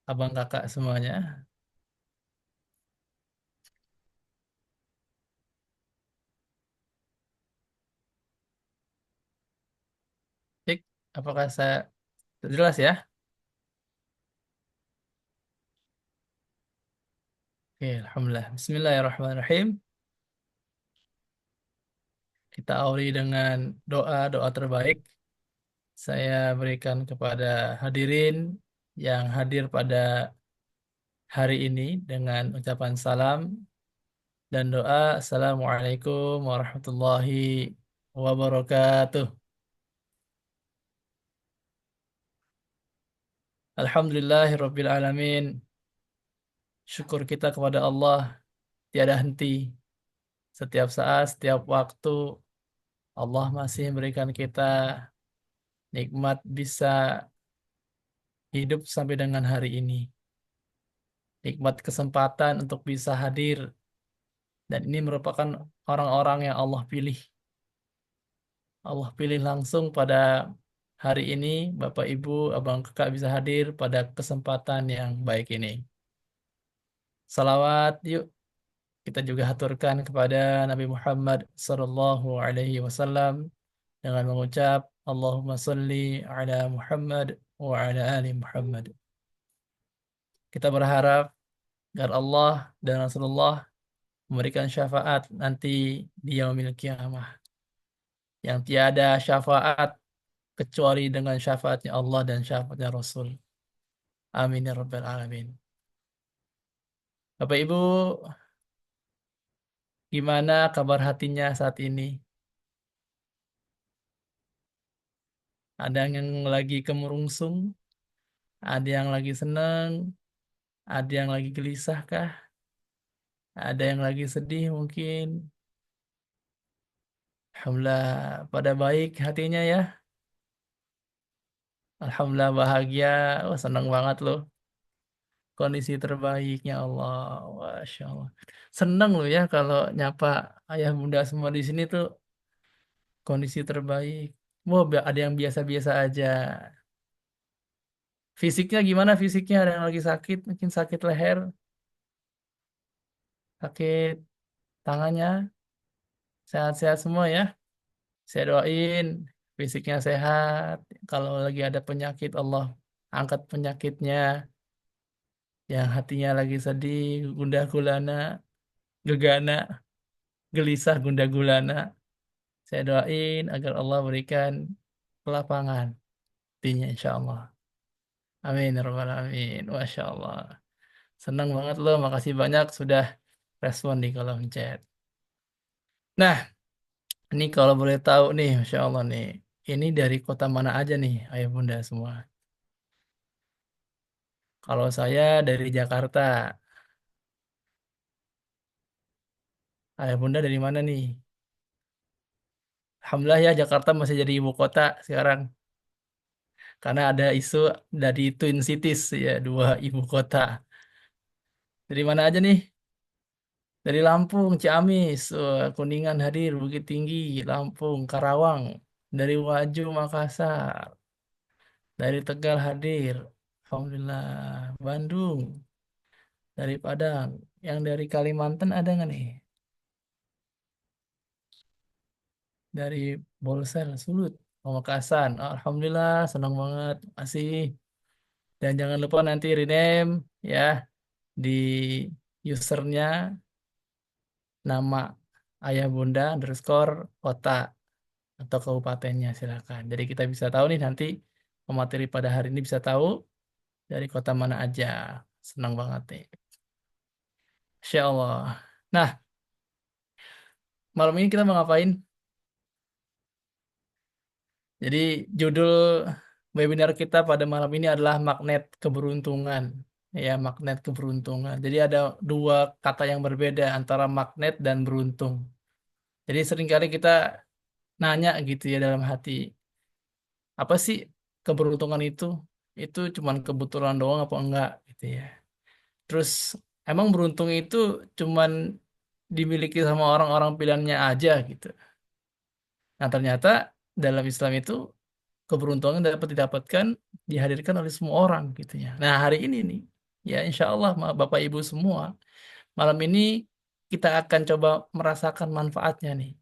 abang kakak semuanya. Cek, apakah saya jelas ya? Oke, Alhamdulillah. Bismillahirrahmanirrahim. Kita awali dengan doa-doa terbaik. Saya berikan kepada hadirin yang hadir pada hari ini dengan ucapan salam dan doa. Assalamualaikum warahmatullahi wabarakatuh. Alhamdulillahirabbil alamin. Syukur kita kepada Allah tiada henti. Setiap saat, setiap waktu, Allah masih memberikan kita nikmat bisa hidup sampai dengan hari ini. Nikmat kesempatan untuk bisa hadir. Dan ini merupakan orang-orang yang Allah pilih. Allah pilih langsung pada hari ini, Bapak Ibu, Abang Kakak bisa hadir pada kesempatan yang baik ini. Salawat yuk kita juga haturkan kepada Nabi Muhammad Sallallahu Alaihi Wasallam dengan mengucap Allahumma salli ala Muhammad wa ala ali Muhammad. Kita berharap agar Allah dan Rasulullah memberikan syafaat nanti di yaumil kiamah. Yang tiada syafaat kecuali dengan syafaatnya Allah dan syafaatnya Rasul. Amin ya rabbal alamin. Bapak Ibu, gimana kabar hatinya saat ini? Ada yang lagi kemerungsung, ada yang lagi senang, ada yang lagi gelisah kah? Ada yang lagi sedih mungkin. Alhamdulillah pada baik hatinya ya. Alhamdulillah bahagia. Wah, senang banget loh. Kondisi terbaiknya Allah. Masya Allah. Senang loh ya kalau nyapa ayah bunda semua di sini tuh kondisi terbaik. Wah, ada yang biasa-biasa aja. Fisiknya gimana fisiknya? Ada yang lagi sakit, mungkin sakit leher, sakit tangannya. Sehat-sehat semua ya. Saya doain fisiknya sehat. Kalau lagi ada penyakit, Allah angkat penyakitnya. Yang hatinya lagi sedih, gundah gulana, gegana, gelisah, gundah gulana. Saya doain agar Allah berikan kelapangan hatinya insya Allah. Amin ya rabbal alamin. Masya Allah. Senang banget loh. Makasih banyak sudah respon di kolom chat. Nah, ini kalau boleh tahu nih, Masya Allah nih. Ini dari kota mana aja nih, ayah bunda semua? Kalau saya dari Jakarta. Ayah bunda dari mana nih? Alhamdulillah ya Jakarta masih jadi ibu kota sekarang. Karena ada isu dari Twin Cities ya, dua ibu kota. Dari mana aja nih? Dari Lampung, Ciamis, Kuningan hadir, Bukit Tinggi, Lampung, Karawang. Dari Waju, Makassar. Dari Tegal hadir. Alhamdulillah. Bandung, dari Padang. Yang dari Kalimantan ada nggak nih? Dari Bolsel, Sulut, Pamekasan. Alhamdulillah, senang banget. Masih. Dan jangan lupa nanti rename ya di usernya nama ayah bunda underscore kota atau kabupatennya silakan. Jadi kita bisa tahu nih nanti pemateri pada hari ini bisa tahu dari kota mana aja. Senang banget nih. Insya Allah. Nah, malam ini kita mau ngapain? Jadi judul webinar kita pada malam ini adalah magnet keberuntungan. Ya, magnet keberuntungan. Jadi ada dua kata yang berbeda antara magnet dan beruntung. Jadi seringkali kita nanya gitu ya dalam hati, apa sih keberuntungan itu? Itu cuman kebetulan doang apa enggak gitu ya. Terus emang beruntung itu cuman dimiliki sama orang-orang pilihannya aja gitu. Nah, ternyata dalam Islam itu keberuntungan dapat didapatkan dihadirkan oleh semua orang gitu ya. Nah, hari ini nih Ya, insya Allah Bapak Ibu semua. Malam ini kita akan coba merasakan manfaatnya nih.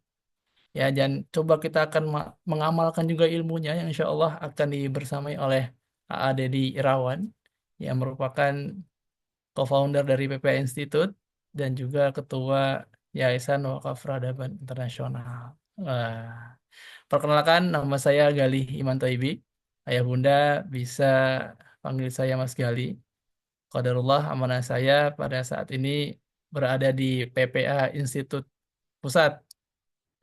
Ya, dan coba kita akan mengamalkan juga ilmunya yang insya Allah akan dibersamai oleh AA Dedi Irawan yang merupakan co-founder dari PPA Institute dan juga ketua Yayasan Wakaf Peradaban Internasional. Wah. Perkenalkan, nama saya Galih Iman Toibi. Ayah Bunda bisa panggil saya Mas Gali. Qadarullah amanah saya pada saat ini berada di PPA Institut Pusat.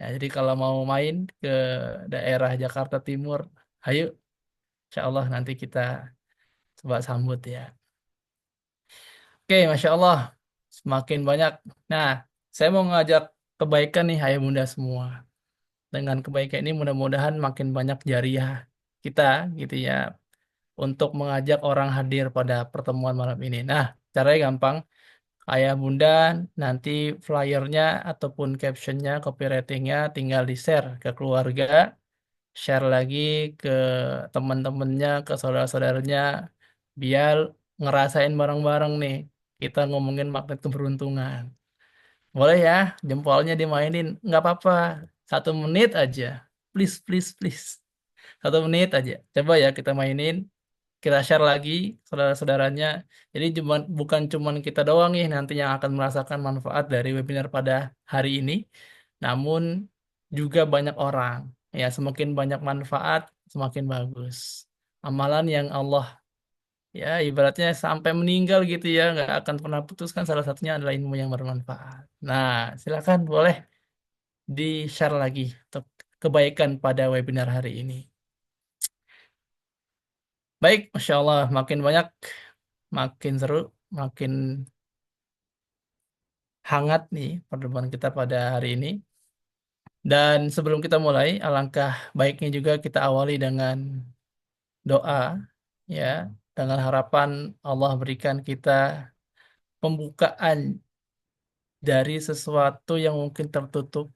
Ya, jadi kalau mau main ke daerah Jakarta Timur, ayo, insya Allah nanti kita coba sambut ya. Oke, Masya Allah, semakin banyak. Nah, saya mau ngajak kebaikan nih, ayah bunda semua. Dengan kebaikan ini mudah-mudahan makin banyak jariah kita, gitu ya, untuk mengajak orang hadir pada pertemuan malam ini. Nah, caranya gampang. Ayah bunda nanti flyernya ataupun captionnya, copywritingnya tinggal di-share ke keluarga, share lagi ke teman-temannya, ke saudara-saudaranya, biar ngerasain bareng-bareng nih. Kita ngomongin magnet keberuntungan. Boleh ya, jempolnya dimainin, nggak apa-apa. 1 menit aja, please, please, please. 1 menit aja. Coba ya kita mainin, kita share lagi saudara-saudaranya. Jadi bukan cuman kita doang nih nanti yang akan merasakan manfaat dari webinar pada hari ini, namun juga banyak orang. Ya, semakin banyak manfaat, semakin bagus. Amalan yang Allah ya ibaratnya sampai meninggal gitu ya nggak akan pernah putuskan salah satunya adalah ilmu yang bermanfaat. Nah, silakan boleh di-share lagi untuk kebaikan pada webinar hari ini. Baik, Masya Allah, makin banyak, makin seru, makin hangat nih pertemuan kita pada hari ini. Dan sebelum kita mulai, alangkah baiknya juga kita awali dengan doa, ya, dengan harapan Allah berikan kita pembukaan dari sesuatu yang mungkin tertutup,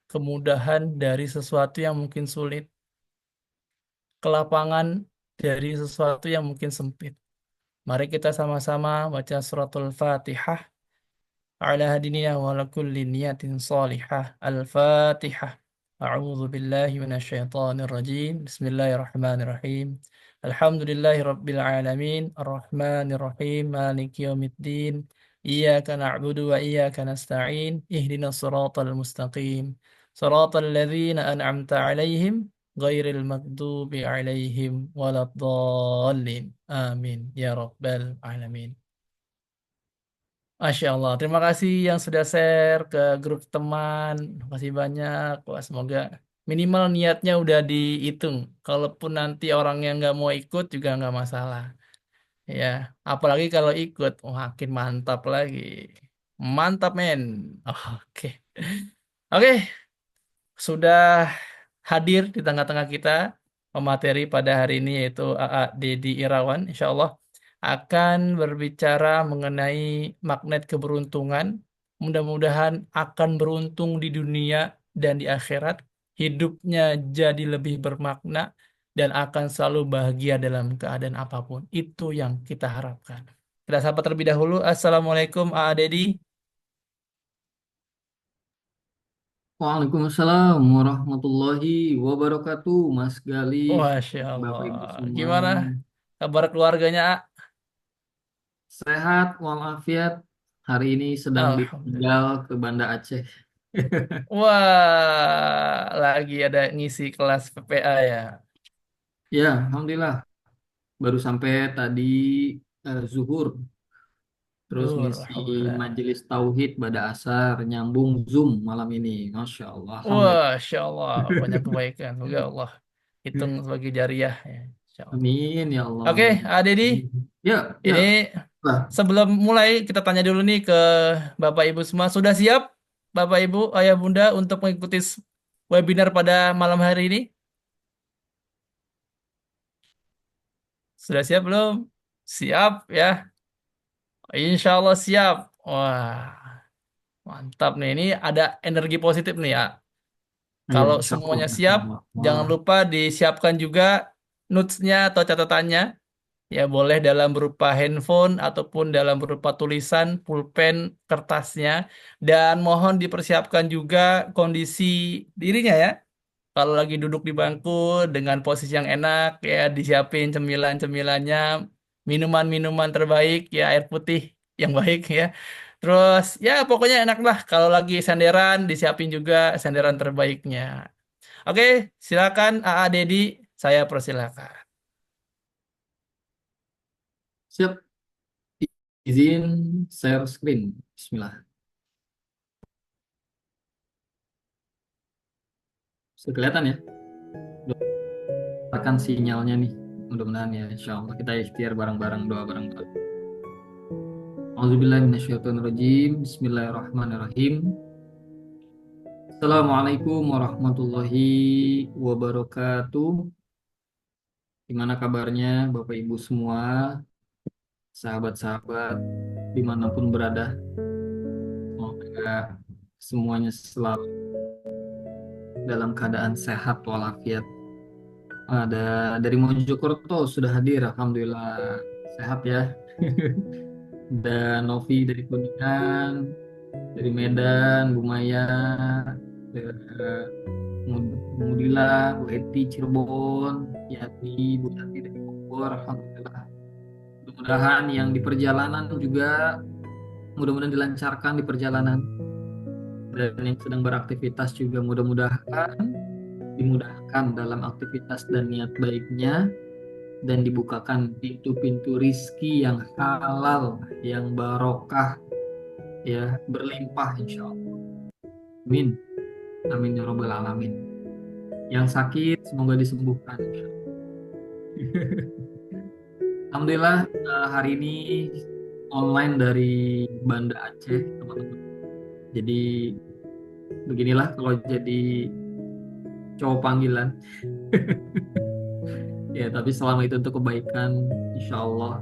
kemudahan dari sesuatu yang mungkin sulit, kelapangan dari sesuatu yang mungkin sempit. Mari kita sama-sama baca suratul Fatihah. على هدينا وعلى كل نية صالحة الفاتحة. أعوذ بالله من الشيطان الرجيم بسم الله الرحمن الرحيم الحمد لله رب العالمين الرحمن الرحيم مالك يوم الدين إياك نعبد وإياك نستعين اهدنا الصراط المستقيم صراط الذين أنعمت عليهم غير المغضوب عليهم ولا الضالين آمين يا رب العالمين. Masya Allah, terima kasih yang sudah share ke grup teman. Terima kasih banyak. Wah, semoga minimal niatnya udah dihitung. Kalaupun nanti orang yang nggak mau ikut juga nggak masalah. Ya, apalagi kalau ikut, makin mantap lagi. Mantap, men. Oke. Oke, sudah hadir di tengah-tengah kita pemateri pada hari ini yaitu AA Dedi Irawan, insya Allah akan berbicara mengenai magnet keberuntungan. Mudah-mudahan akan beruntung di dunia dan di akhirat. Hidupnya jadi lebih bermakna dan akan selalu bahagia dalam keadaan apapun. Itu yang kita harapkan. Kita sapa terlebih dahulu. Assalamualaikum AA Dedi. Waalaikumsalam warahmatullahi wabarakatuh, Mas Galih, Masya Bapak Ibu Allah. semua. Gimana kabar keluarganya, A? Sehat walafiat. Hari ini sedang ditinggal Alhamdulillah. ke Banda Aceh. Wah, lagi ada ngisi kelas PPA ya. Ya, Alhamdulillah. Baru sampai tadi zuhur. Terus Duh, ngisi Alhamdulillah. majelis tauhid pada asar. Nyambung Zoom malam ini. Masya Allah. Wah, Alhamdulillah. Insya Allah, banyak kebaikan. Semoga Allah hitung sebagai jariah ya. Insya Allah. Amin ya Allah. Oke, Amin. Adedi, Ya, ya. ini Bah. sebelum mulai kita tanya dulu nih ke Bapak Ibu semua. Sudah siap Bapak Ibu, Ayah Bunda untuk mengikuti webinar pada malam hari ini? Sudah siap belum? Siap ya. Insya Allah siap. Wah, mantap nih. Ini ada energi positif nih ya. Ya, Kalau insya Allah. semuanya Masya siap, Allah. jangan Wah. lupa disiapkan juga notes-nya atau catatannya. Ya boleh dalam berupa handphone ataupun dalam berupa tulisan, pulpen, kertasnya. Dan mohon dipersiapkan juga kondisi dirinya ya. Kalau lagi duduk di bangku dengan posisi yang enak, ya disiapin cemilan-cemilannya, minuman-minuman terbaik, ya air putih yang baik ya. Terus ya pokoknya enak lah. Kalau lagi senderan, disiapin juga senderan terbaiknya. Oke, silakan AA Dedi, saya persilakan. Siap, izin share screen. Bismillah. Sudah kelihatan ya? Akan sinyalnya nih. Mudah-mudahan ya, insya Allah kita ikhtiar bareng-bareng, doa bareng-bareng. Auzubillahiminasyaitonirrajim. Bismillahirrahmanirrahim. Assalamualaikum warahmatullahi wabarakatuh. Gimana kabarnya Bapak Ibu semua, sahabat-sahabat dimanapun berada? Semoga semuanya selalu dalam keadaan sehat walafiat. Ada dari Mojokerto sudah hadir, Alhamdulillah sehat ya. Dan Novi dari Kuningan, dari Medan, Bu Maya, Mudila, Bu Eti Cirebon, Yati, Bu Yati dari Bogor, Alhamdulillah. Mudah-mudahan yang di perjalanan juga mudah-mudahan dilancarkan di perjalanan, dan yang sedang beraktivitas juga mudah-mudahan dimudahkan dalam aktivitas dan niat baiknya, dan dibukakan pintu-pintu rizki yang halal, yang barokah, ya berlimpah insya Allah. Amin. Amin ya robbal alamin. Yang sakit semoga disembuhkan. Alhamdulillah hari ini online dari Banda Aceh teman-teman. Jadi beginilah kalau jadi cowok panggilan. Ya tapi selama itu untuk kebaikan, insya Allah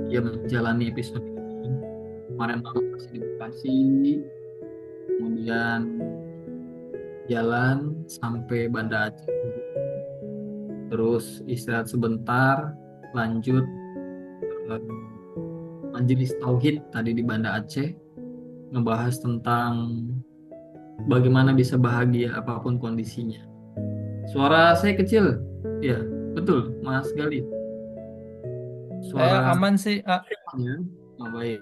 dia menjalani episode ini. Kemarin malam masih di Bekasi, kemudian jalan sampai Banda Aceh, terus istirahat sebentar, lanjut eh, majelis tauhid tadi di Banda Aceh, ngebahas tentang bagaimana bisa bahagia apapun kondisinya. Suara saya kecil, ya betul Mas Gali. Saya Suara aman sih, A. ya, baik.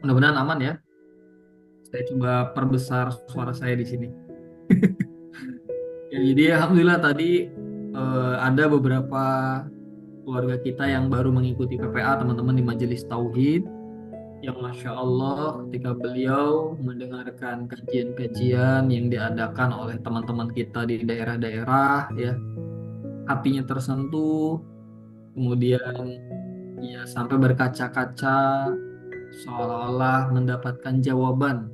Mudah-mudahan aman ya. Saya coba perbesar suara saya di sini. Ya, jadi alhamdulillah tadi ada beberapa keluarga kita yang baru mengikuti PPA teman-teman di Majelis Tauhid, yang Masya Allah ketika beliau mendengarkan kajian-kajian yang diadakan oleh teman-teman kita di daerah-daerah, ya hatinya tersentuh, kemudian ya sampai berkaca-kaca, seolah-olah mendapatkan jawaban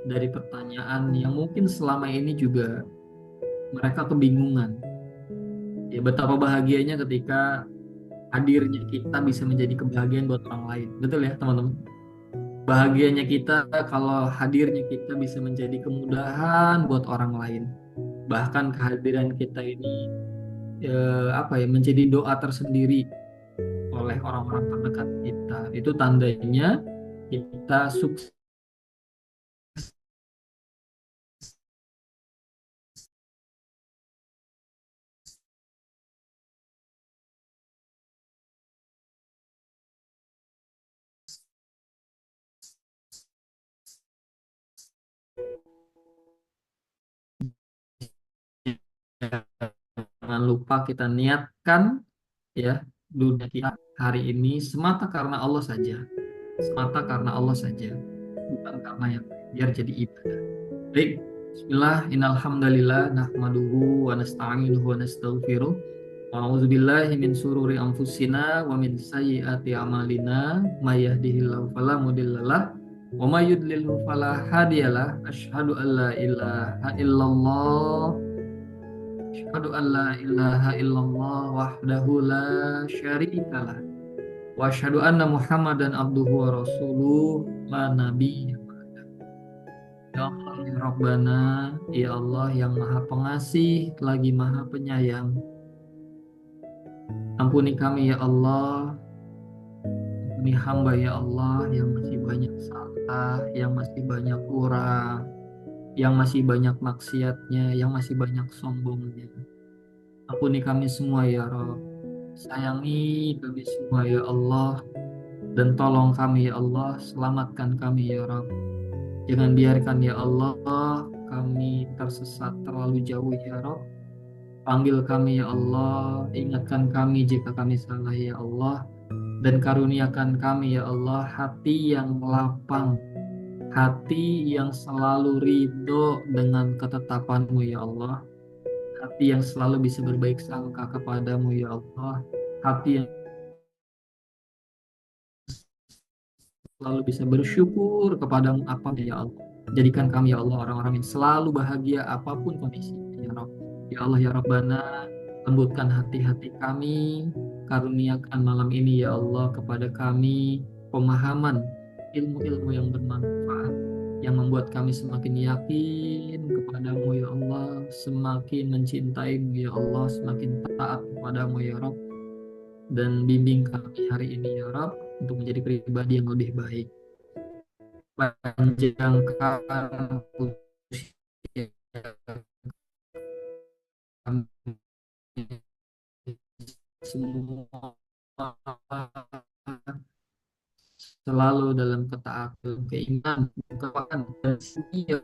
dari pertanyaan yang mungkin selama ini juga mereka kebingungan. Ya betapa bahagianya ketika hadirnya kita bisa menjadi kebahagiaan buat orang lain. Betul ya teman-teman? Bahagianya kita kalau hadirnya kita bisa menjadi kemudahan buat orang lain. Bahkan kehadiran kita ini menjadi doa tersendiri oleh orang-orang terdekat kita. Itu tandanya kita sukses Jangan lupa kita niatkan ya dunia kita hari ini semata karena Allah saja. Semata karena Allah saja. Bukan karena yang lain. Biar jadi ibadah. Baik. Bismillah, innal hamdalillah nahmaduhu wa nasta'inuhu wa nastaghfiruh. Wa a'udzubillahi min sururi anfusina wa min sayyiati a'malina may yahdihillahu fala mudhillalah wa may yudlilhu fala hadiyalah. Asyhadu an la ilaha illallah. Asyhadu an la ilaha illallah wahdahu la syarikalah. Wa asyhadu anna Muhammadan abduhu wa rasuluh la nabiyya. Ya Allah ya Rabbana, ya Allah yang Maha Pengasih lagi Maha Penyayang. Ampuni kami ya Allah, ampuni hamba ya Allah yang masih banyak salah, yang masih banyak kurang, yang masih banyak maksiatnya, yang masih banyak sombongnya. Ampuni kami semua ya Rabb. Sayangi kami semua ya Allah. Dan tolong kami ya Allah. Selamatkan kami ya Rabb. Jangan biarkan ya Allah kami tersesat terlalu jauh ya Rabb. Panggil kami ya Allah. Ingatkan kami jika kami salah ya Allah. Dan karuniakan kami ya Allah hati yang lapang. Hati yang selalu ridho dengan ketetapan-Mu ya Allah. Hati yang selalu bisa berbaik sangka kepadamu ya Allah. Hati yang selalu bisa bersyukur kepadamu apa ya Allah. Jadikan kami ya Allah orang-orang yang selalu bahagia apapun kondisinya ya Rabb. Ya Allah ya Rabbana, lembutkan hati-hati kami, karuniakan malam ini ya Allah kepada kami pemahaman ilmu-ilmu yang bermanfaat yang membuat kami semakin yakin kepadamu ya Allah, semakin mencintaimu ya Allah, semakin taat kepadamu ya Rabb, dan bimbing kami hari ini ya Rabb untuk menjadi pribadi yang lebih baik. Panjangkan usia kami semua selalu dalam ketaatan, keimanan, kekuatan, dan setia.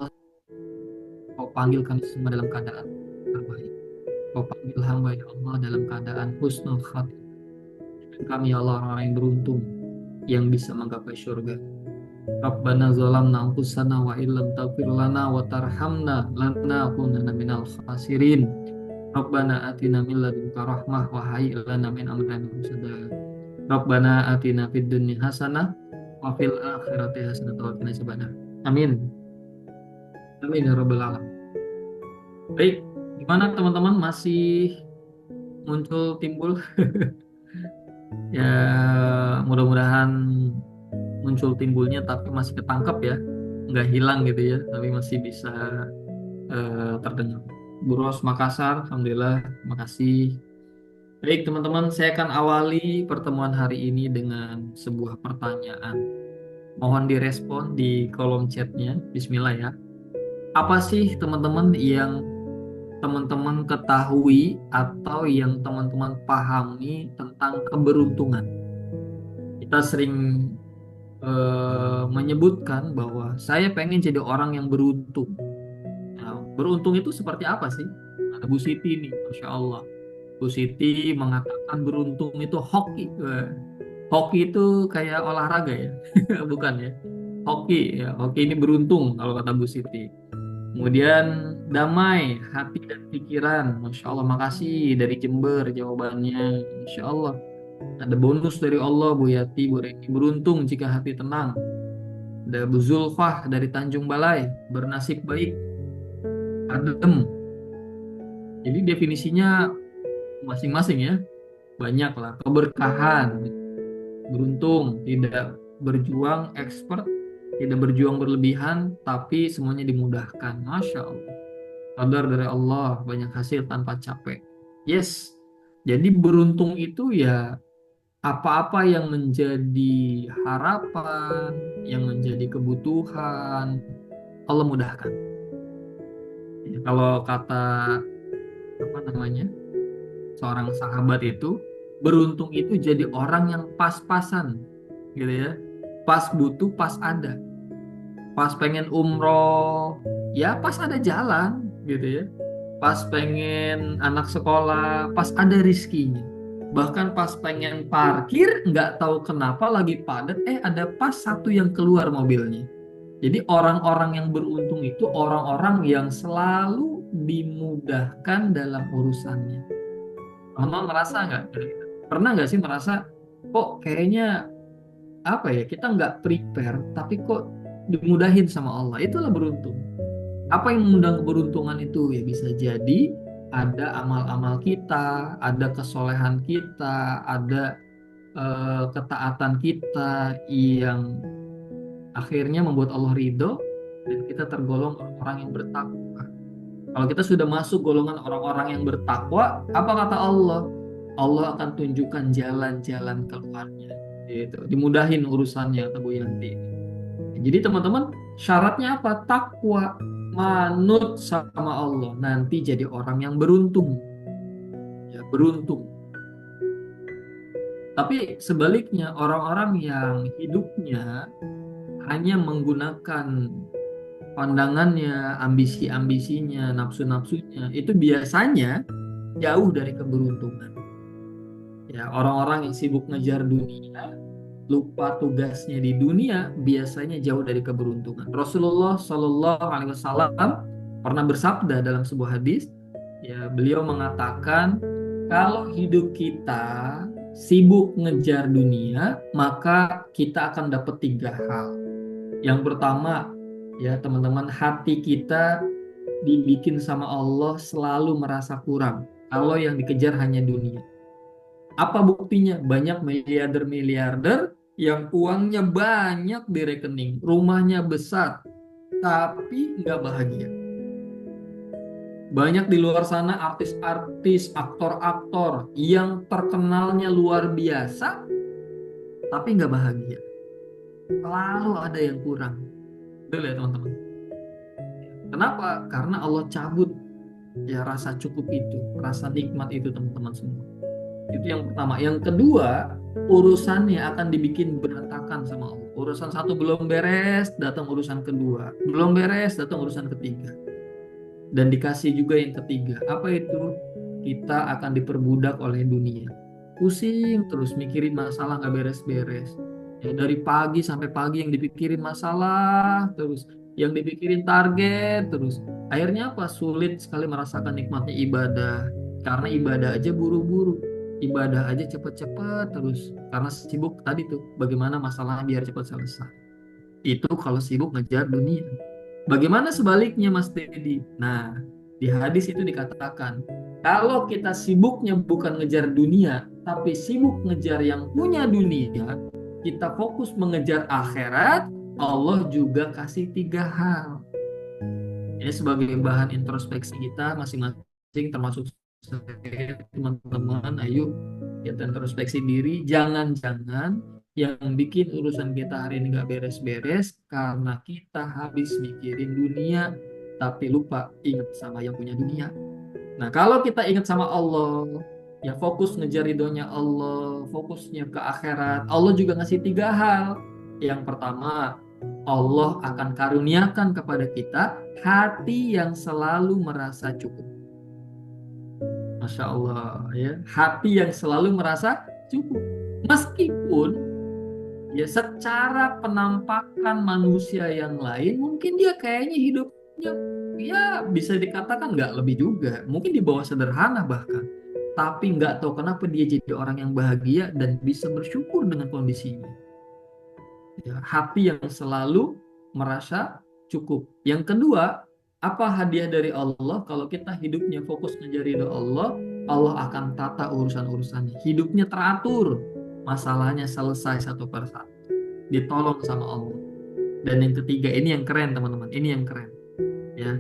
Kau panggil kami semua dalam keadaan terbaik. Kau panggil hamba ya Allah dalam keadaan husnul khatimah. Kami ya Allah orang-orang yang beruntung yang bisa menggapai surga. Rabbana zalamna anfusana wa illam taghfir lana wa tarhamna lanakunanna minal khasirin. Rabbana atina min ladunka rahmah wa hayyi lana min amrina rashada. Rabbana atina fid dunya hasanah wa fil akhirati hasanah wa qina adzabannar. Amin. Amin ya rabbal alamin. Baik, gimana teman-teman, masih muncul timbul? Ya, mudah-mudahan muncul timbulnya tapi masih ketangkep ya, nggak hilang gitu ya, tapi masih bisa terdengar. Bu Ros Makassar, alhamdulillah, makasih. Baik teman-teman, saya akan awali pertemuan hari ini dengan sebuah pertanyaan. Mohon direspon di kolom chatnya. Bismillah ya. Apa sih teman-teman yang teman-teman ketahui atau yang teman-teman pahami tentang keberuntungan? Kita sering menyebutkan bahwa saya pengen jadi orang yang beruntung. Nah, beruntung itu seperti apa sih? Ada Bu Siti nih, Masya Allah. Bu Siti mengatakan beruntung itu hoki. Hoki itu kayak olahraga ya, bukan ya? Hoki ya, hoki ini beruntung kalau kata Bu Siti. Kemudian damai hati dan pikiran, Masya Allah. Makasih dari Jember jawabannya, Masya Allah. Ada bonus dari Allah Bu Yati, Bu Reni. Beruntung jika hati tenang. Ada Bu Zulfah dari Tanjung Balai, bernasib baik, adem. Jadi definisinya masing-masing ya. Banyak lah. Keberkahan, beruntung, tidak berjuang expert, tidak berjuang berlebihan, tapi semuanya dimudahkan. Masya Allah. Qadar dari Allah, banyak hasil tanpa capek. Yes. Jadi beruntung itu ya apa-apa yang menjadi harapan, yang menjadi kebutuhan, Allah mudahkan. Ya, kalau kata apa namanya seorang sahabat itu, beruntung itu jadi orang yang pas-pasan, gitu ya. Pas butuh, pas ada. Pas pengen umroh, ya pas ada jalan, gitu ya. Pas pengen anak sekolah, pas ada rizkinya. Bahkan pas pengen parkir, nggak tahu kenapa lagi padat, ada pas satu yang keluar mobilnya. Jadi orang-orang yang beruntung itu orang-orang yang selalu dimudahkan dalam urusannya. Teman-teman merasa nggak? Pernah nggak sih merasa, kok kayaknya apa ya, kita nggak prepare, tapi kok dimudahin sama Allah. Itulah beruntung. Apa yang mengundang keberuntungan itu? Ya bisa jadi ada amal-amal kita, ada kesolehan kita, ada ketaatan kita yang akhirnya membuat Allah ridho dan kita tergolong orang yang bertakwa. Kalau kita sudah masuk golongan orang-orang yang bertakwa, apa kata Allah? Allah akan tunjukkan jalan-jalan keluarnya. Gitu. Dimudahin urusannya kata Bu Yanti. Jadi teman-teman, syaratnya apa? Takwa, manut sama Allah. Nanti jadi orang yang beruntung. Ya, beruntung. Tapi sebaliknya, orang-orang yang hidupnya hanya menggunakan pandangannya, ambisi-ambisinya, nafsu-nafsunya, itu biasanya jauh dari keberuntungan. Ya, orang-orang yang sibuk ngejar dunia, lupa tugasnya di dunia, biasanya jauh dari keberuntungan. Rasulullah Shallallahu Alaihi Wasallam pernah bersabda dalam sebuah hadis, ya beliau mengatakan, kalau hidup kita sibuk ngejar dunia, maka kita akan dapat tiga hal. Yang pertama, ya teman-teman, hati kita dibikin sama Allah selalu merasa kurang. Kalau yang dikejar hanya dunia. Apa buktinya? Banyak miliarder-miliarder yang uangnya banyak di rekening, rumahnya besar, tapi nggak bahagia. Banyak di luar sana artis-artis, aktor-aktor yang terkenalnya luar biasa, tapi nggak bahagia. Selalu ada yang kurang. Betul ya teman-teman? Kenapa? Karena Allah cabut ya rasa cukup itu, rasa nikmat itu teman-teman semua. Itu yang pertama. Yang kedua, urusannya akan dibikin berantakan sama Allah. Urusan satu belum beres, datang urusan kedua. Belum beres, datang urusan ketiga. Dan dikasih juga yang ketiga. Apa itu? Kita akan diperbudak oleh dunia. Pusing terus mikirin masalah gak beres-beres. Ya, dari pagi sampai pagi yang dipikirin masalah terus. Yang dipikirin target terus. Akhirnya apa? Sulit sekali merasakan nikmatnya ibadah. Karena ibadah aja buru-buru. Ibadah aja cepet-cepet terus. Karena sibuk tadi tuh. Bagaimana masalahnya biar cepat selesai. Itu kalau sibuk ngejar dunia. Bagaimana sebaliknya Mas Dedi? Nah, di hadis itu dikatakan, kalau kita sibuknya bukan ngejar dunia, tapi sibuk ngejar yang punya dunia, kita fokus mengejar akhirat, Allah juga kasih tiga hal. Ini sebagai bahan introspeksi kita masing-masing, termasuk saya, teman-teman, ayo kita introspeksi diri. Jangan-jangan yang bikin urusan kita hari ini gak beres-beres karena kita habis mikirin dunia, tapi lupa ingat sama yang punya dunia. Nah, kalau kita ingat sama Allah, ya fokus ngejar ridhonya Allah, fokusnya ke akhirat, Allah juga ngasih tiga hal. Yang pertama, Allah akan karuniakan kepada kita hati yang selalu merasa cukup. Masya Allah, ya, hati yang selalu merasa cukup. Meskipun ya secara penampakan manusia yang lain, mungkin dia kayaknya hidupnya ya bisa dikatakan nggak lebih juga. Mungkin di bawah sederhana bahkan. Tapi nggak tahu kenapa dia jadi orang yang bahagia dan bisa bersyukur dengan kondisinya. Ya, hati yang selalu merasa cukup. Yang kedua, apa hadiah dari Allah? Kalau kita hidupnya fokus ngejar ridho Allah, Allah akan tata urusan-urusannya. Hidupnya teratur, masalahnya selesai satu persatu. Ditolong sama Allah. Dan yang ketiga, ini yang keren teman-teman. Ini yang keren. Ya,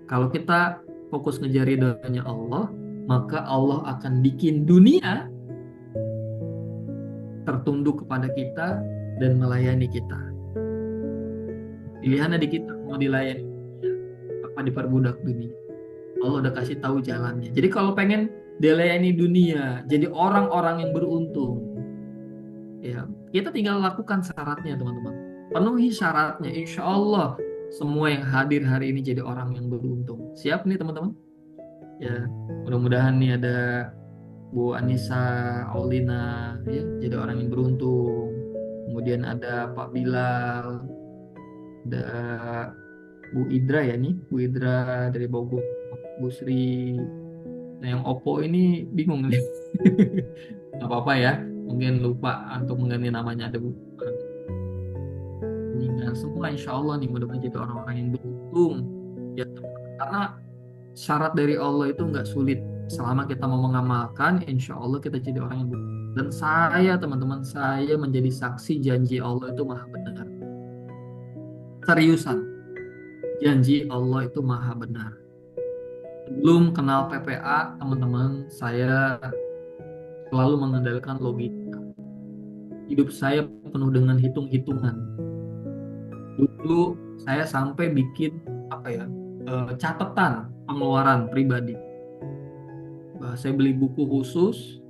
kalau kita fokus ngejar ridhonya Allah, maka Allah akan bikin dunia tertunduk kepada kita dan melayani kita. Pilihannya di kita mau dilayani apa diperbudak dunia. Allah udah kasih tahu jalannya. Jadi kalau pengen dilayani dunia, jadi orang-orang yang beruntung, ya kita tinggal lakukan syaratnya teman-teman. Penuhi syaratnya, insya Allah semua yang hadir hari ini jadi orang yang beruntung. Siap nih teman-teman? Ya, mudah-mudahan nih ada Bu Anissa Aulina ya jadi orang yang beruntung. Kemudian ada Pak Bilal, ada Bu Idra ya nih, Bu Idra dari Bogor, Bu Sri. Nah yang Oppo ini bingung nih. Gak apa-apa ya, mungkin lupa untuk mengganti namanya ada Bu. Nah, semua insya Allah nih mudah-mudahan jadi orang-orang yang beruntung. Ya, karena syarat dari Allah itu nggak sulit. Selama kita mau mengamalkan, insya Allah kita jadi orang yang beruntung. Dan saya teman-teman, saya menjadi saksi janji Allah itu maha benar. Seriusan, janji Allah itu maha benar. Belum kenal PPA, teman-teman, saya selalu mengandalkan logika. Hidup saya penuh dengan hitung-hitungan. Dulu saya sampai bikin apa ya, catatan pengeluaran pribadi. Saya beli buku khusus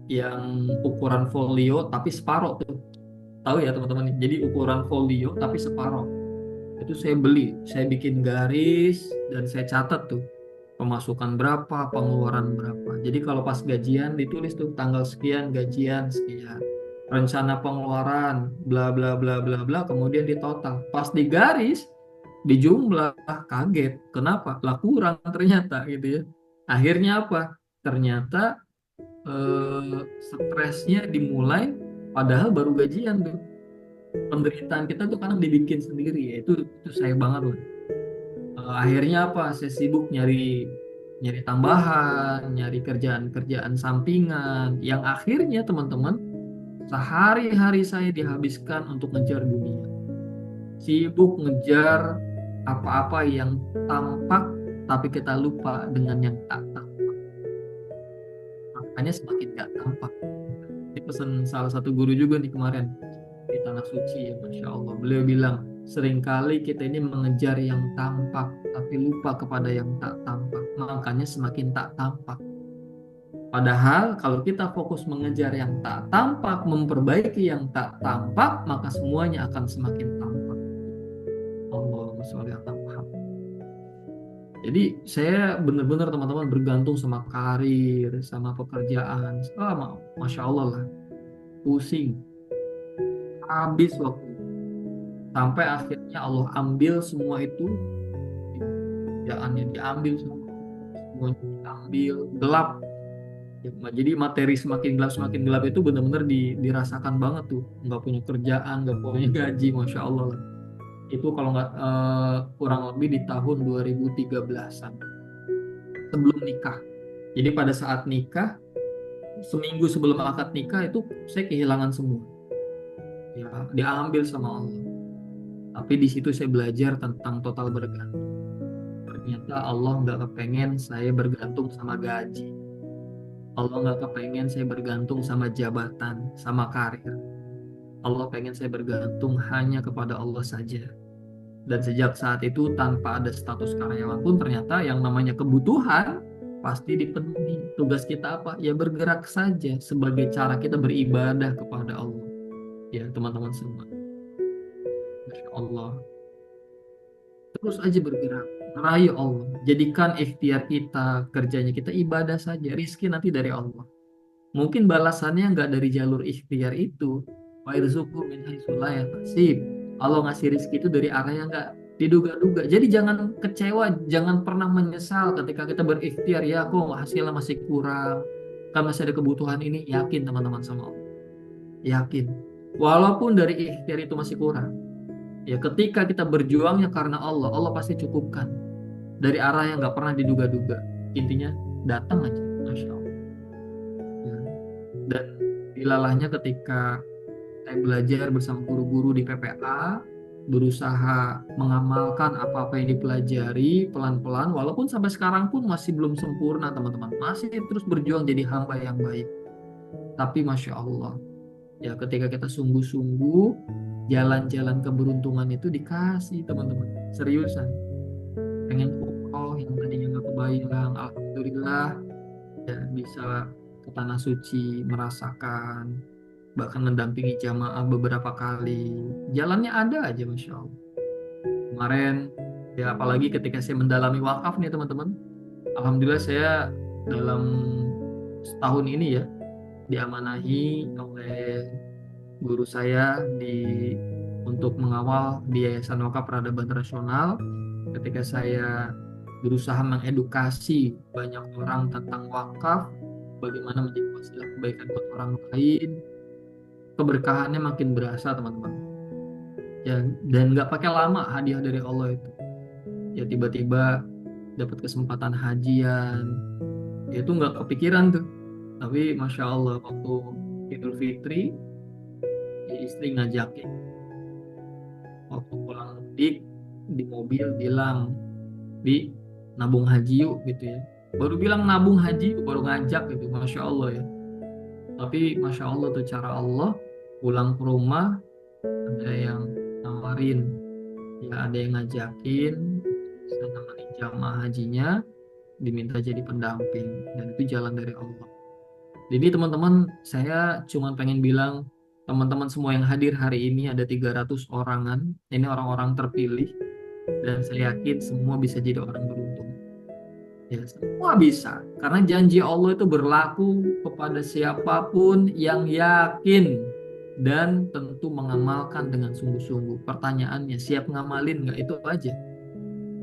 yang ukuran folio tapi separoh tuh. Tahu ya teman-teman? Jadi ukuran folio tapi separoh. Itu saya beli, saya bikin garis dan saya catat tuh pemasukan berapa, pengeluaran berapa. Jadi kalau pas gajian ditulis tuh tanggal sekian gajian sekian. Rencana pengeluaran bla bla bla bla bla, kemudian ditotal. Pas digaris, dijumlah, kaget. Kenapa? Lah kurang ternyata gitu ya. Akhirnya apa? Ternyata stresnya dimulai padahal baru gajian tuh. Penderitaan kita tuh kadang dibikin sendiri ya. Itu saya banget loh. Akhirnya apa? Saya sibuk nyari nyari tambahan, nyari kerjaan-kerjaan sampingan yang akhirnya teman-teman sehari-hari saya dihabiskan untuk ngejar dunia. Sibuk ngejar apa-apa yang tampak tapi kita lupa dengan yang tak tampak. Makanya semakin gak tampak. Ini pesan salah satu guru juga nih kemarin di Tanah Suci ya, Masya Allah. Beliau bilang, seringkali kita ini mengejar yang tampak, tapi lupa kepada yang tak tampak. Makanya semakin tak tampak. Padahal kalau kita fokus mengejar yang tak tampak, memperbaiki yang tak tampak, maka semuanya akan semakin tampak. Allahumma sholli ala Muhammad. Jadi saya benar-benar teman-teman bergantung sama karir, sama pekerjaan. Masya Allah lah, pusing, habis waktu. Sampai akhirnya Allah ambil semua itu, kerjaannya diambil semua, semuanya diambil, gelap. Ya, jadi materi semakin gelap itu benar-benar dirasakan banget tuh. Nggak punya kerjaan, nggak punya gaji, Masya Allah lah. Itu kalau nggak kurang lebih di tahun 2013-an. Sebelum nikah. Jadi pada saat nikah, seminggu sebelum akad nikah itu saya kehilangan semua. Ya, diambil sama Allah. Tapi di situ saya belajar tentang total bergantung. Ternyata Allah nggak kepengen saya bergantung sama gaji. Allah nggak kepengen saya bergantung sama jabatan, sama karir. Allah pengen saya bergantung hanya kepada Allah saja. Dan sejak saat itu tanpa ada status karyawan pun ternyata yang namanya kebutuhan pasti dipenuhi. Tugas kita apa? Ya bergerak saja sebagai cara kita beribadah kepada Allah. Ya teman-teman semua. Masya Allah. Terus aja bergerak. Merayu Allah. Jadikan ikhtiar kita, kerjanya kita ibadah saja. Rizki nanti dari Allah. Mungkin balasannya nggak dari jalur ikhtiar itu. Wa irzuqhu min haitsu la yahtasib. Allah ngasih rizki itu dari arah yang nggak diduga-duga. Jadi jangan kecewa, jangan pernah menyesal ketika kita berikhtiar. Ya, kok hasilnya masih kurang. Kan masih ada kebutuhan ini. Yakin teman-teman sama Allah. Yakin. Walaupun dari ikhtiar itu masih kurang. Ya, ketika kita berjuangnya karena Allah, Allah pasti cukupkan. Dari arah yang nggak pernah diduga-duga. Intinya datang aja. Masya Allah. Ya. Dan dilalahnya ketika saya belajar bersama guru-guru di PPA, berusaha mengamalkan apa-apa yang dipelajari pelan-pelan, walaupun sampai sekarang pun masih belum sempurna teman-teman, masih terus berjuang jadi hamba yang baik. Tapi Masya Allah, ya ketika kita sungguh-sungguh, jalan-jalan keberuntungan itu dikasih teman-teman, seriusan. Pengen umroh yang tadinya nggak kebayang, Alhamdulillah ya bisa ke Tanah Suci, merasakan, bahkan mendampingi jamaah beberapa kali. Jalannya ada aja Masya Allah. Kemarin, ya apalagi ketika saya mendalami wakaf nih teman-teman. Alhamdulillah saya dalam setahun ini ya, diamanahi oleh guru saya untuk mengawal di Yayasan Wakaf Peradaban Nasional. Ketika saya berusaha mengedukasi banyak orang tentang wakaf, bagaimana menjadi wasilah kebaikan buat orang lain, keberkahannya makin berasa teman-teman ya. Dan nggak pakai lama hadiah dari Allah itu ya, tiba-tiba dapat kesempatan hajian ya, itu nggak kepikiran tuh. Tapi Masya Allah waktu Idul Fitri ya, istri ngajakin waktu pulang mudik di mobil bilang, di nabung haji yuk gitu ya. Baru bilang nabung haji baru ngajak gitu. Masya Allah ya. Tapi Masya Allah tuh cara Allah, pulang ke rumah ada yang nawarin, ya ada yang ngajakin, bisa nemenin jamaah hajinya, diminta jadi pendamping, dan itu jalan dari Allah. Jadi teman-teman, saya cuma pengen bilang, teman-teman semua yang hadir hari ini ada 300 orangan, ini orang-orang terpilih, dan saya yakin semua bisa jadi orang beruntung. Ya, semua bisa. Karena janji Allah itu berlaku kepada siapapun yang yakin dan tentu mengamalkan dengan sungguh-sungguh. Pertanyaannya, siap ngamalin nggak? Itu aja.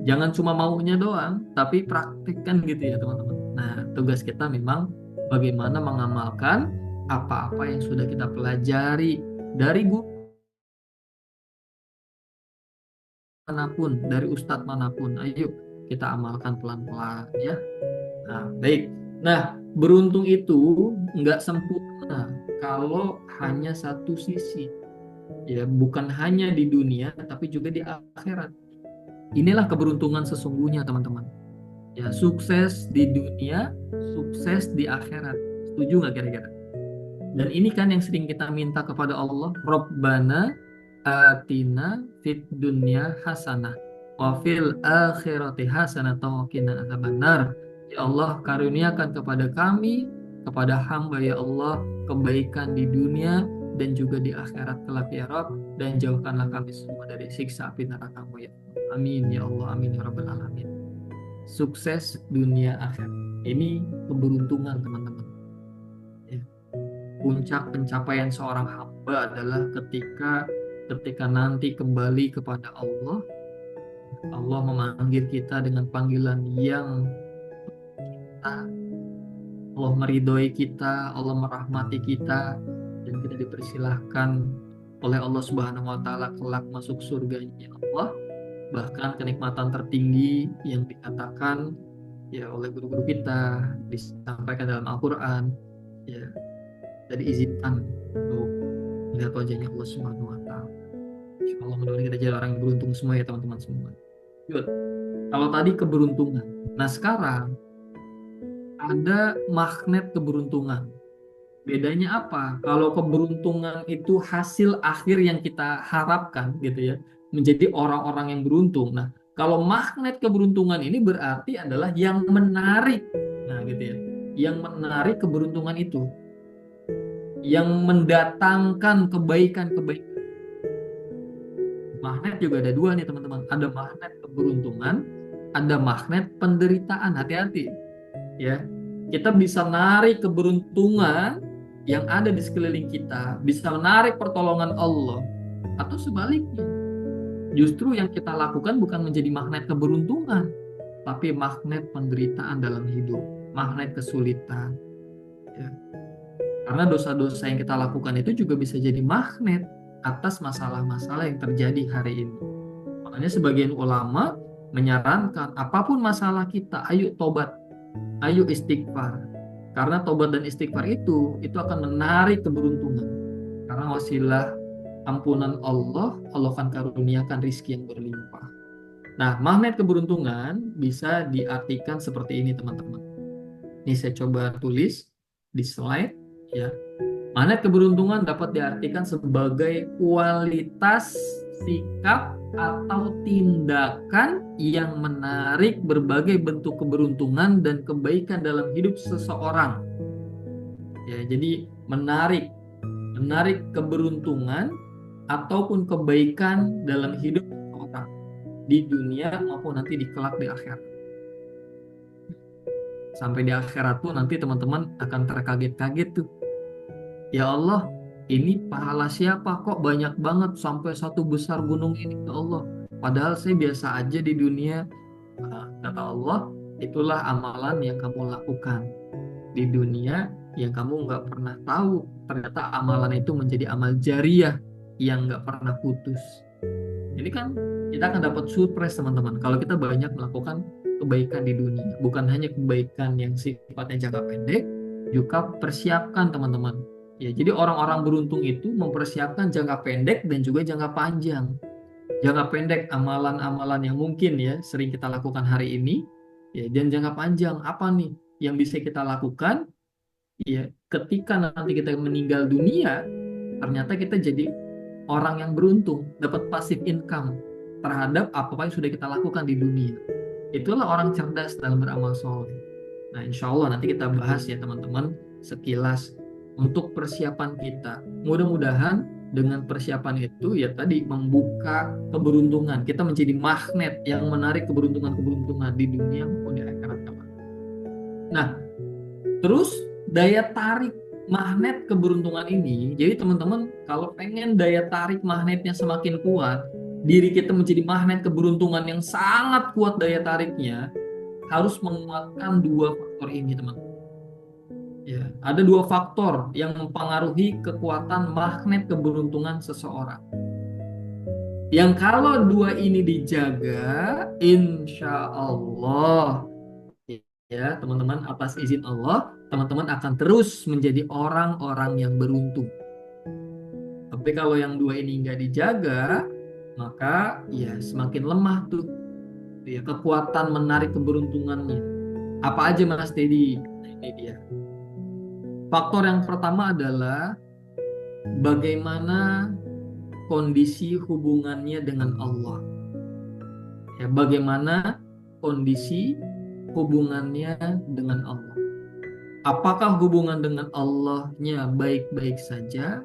Jangan cuma maunya doang, tapi praktikkan gitu ya teman-teman. Nah, tugas kita memang bagaimana mengamalkan apa-apa yang sudah kita pelajari dari guru manapun, dari ustadz manapun. Ayo kita amalkan pelan-pelan ya. Nah, baik. Nah, beruntung itu nggak sempurna kalau hanya satu sisi. Ya, bukan hanya di dunia, tapi juga di akhirat. Inilah keberuntungan sesungguhnya, teman-teman. Ya, sukses di dunia, sukses di akhirat. Setuju nggak kira-kira? Dan ini kan yang sering kita minta kepada Allah, Rabbana atina fid dunya hasanah wa fil akhirati hasanah wa qina adzabannar. Ya Allah, karuniakan kepada kami, kepada hamba ya Allah, kebaikan di dunia dan juga di akhirat kelak ya Rabb, dan jauhkanlah kami semua dari siksa api neraka-Mu ya Allah. Amin ya Allah, amin ya rabbal alamin. Sukses dunia akhirat. Ini keberuntungan teman-teman. Ya. Puncak pencapaian seorang hamba adalah ketika nanti kembali kepada Allah. Allah memanggil kita dengan panggilan yang kita, Allah meridhoi kita, Allah merahmati kita, dan kita dipersilahkan oleh Allah Subhanahu wa taala kelak masuk surganya Allah. Bahkan kenikmatan tertinggi yang dikatakan ya oleh guru-guru kita, disampaikan dalam Al-Qur'an, ya, jadi izinkan untuk melihat wajahnya Allah Subhanahu wa taala. Insyaallah mudah-mudahan kita jadi orang yang beruntung semua ya teman-teman semua. Yuk, kalau tadi keberuntungan. Nah, sekarang ada magnet keberuntungan. Bedanya apa? Kalau keberuntungan itu hasil akhir yang kita harapkan gitu ya, menjadi orang-orang yang beruntung. Nah, kalau magnet keberuntungan ini berarti adalah yang menarik. Nah, gitu ya. Yang menarik keberuntungan itu, yang mendatangkan kebaikan-kebaikan. Magnet juga ada dua nih teman-teman. Ada magnet keberuntungan, ada magnet penderitaan. Hati-hati ya. Kita bisa narik keberuntungan yang ada di sekeliling kita, bisa menarik pertolongan Allah, atau sebaliknya. Justru yang kita lakukan bukan menjadi magnet keberuntungan, tapi magnet penderitaan dalam hidup, magnet kesulitan. Ya. Karena dosa-dosa yang kita lakukan itu juga bisa jadi magnet atas masalah-masalah yang terjadi hari ini. Makanya sebagian ulama menyarankan apapun masalah kita, ayo tobat, ayo istighfar. Karena tobat dan istighfar itu akan menarik keberuntungan. Karena wasilah ampunan Allah, Allah akan karuniakan rizki yang berlimpah. Nah, magnet keberuntungan bisa diartikan seperti ini teman-teman. Ini saya coba tulis di slide ya. Magnet keberuntungan dapat diartikan sebagai kualitas sikap atau tindakan yang menarik berbagai bentuk keberuntungan dan kebaikan dalam hidup seseorang. Ya, jadi menarik keberuntungan ataupun kebaikan dalam hidup seseorang di dunia maupun nanti di kelak di akhirat. Sampai di akhirat tuh nanti teman-teman akan terkaget-kaget tuh. Ya Allah, ini pahala siapa kok banyak banget sampai satu besar gunung ini ya Allah. Padahal saya biasa aja di dunia. Nah, kata Allah, itulah amalan yang kamu lakukan di dunia yang kamu nggak pernah tahu. Ternyata amalan itu menjadi amal jariah yang nggak pernah putus. Ini kan kita akan dapat surprise teman-teman. Kalau kita banyak melakukan kebaikan di dunia, bukan hanya kebaikan yang sifatnya jangka pendek, juga persiapkan teman-teman. Ya, jadi orang-orang beruntung itu mempersiapkan jangka pendek dan juga jangka panjang. Jangka pendek amalan-amalan yang mungkin ya sering kita lakukan hari ini, ya, dan jangka panjang apa nih yang bisa kita lakukan ya ketika nanti kita meninggal dunia, ternyata kita jadi orang yang beruntung, dapat passive income terhadap apa yang sudah kita lakukan di dunia. Itulah orang cerdas dalam beramal soleh. Nah, insya Allah nanti kita bahas ya teman-teman sekilas untuk persiapan kita. Mudah-mudahan dengan persiapan itu ya tadi membuka keberuntungan. Kita menjadi magnet yang menarik keberuntungan-keberuntungan di dunia maupun di akhirat kelak. Nah, terus daya tarik magnet keberuntungan ini, jadi teman-teman kalau pengen daya tarik magnetnya semakin kuat, diri kita menjadi magnet keberuntungan yang sangat kuat daya tariknya, harus menguatkan dua faktor ini, teman-teman. Ya, ada dua faktor yang mempengaruhi kekuatan magnet keberuntungan seseorang. Yang kalau dua ini dijaga, insya Allah, ya teman-teman, atas izin Allah, teman-teman akan terus menjadi orang-orang yang beruntung. Tapi kalau yang dua ini nggak dijaga, maka ya semakin lemah tuh ya kekuatan menarik keberuntungannya. Apa aja Mas Dedi? Nah, ini dia. Faktor yang pertama adalah bagaimana kondisi hubungannya dengan Allah. Ya, bagaimana kondisi hubungannya dengan Allah. Apakah hubungan dengan Allahnya baik-baik saja?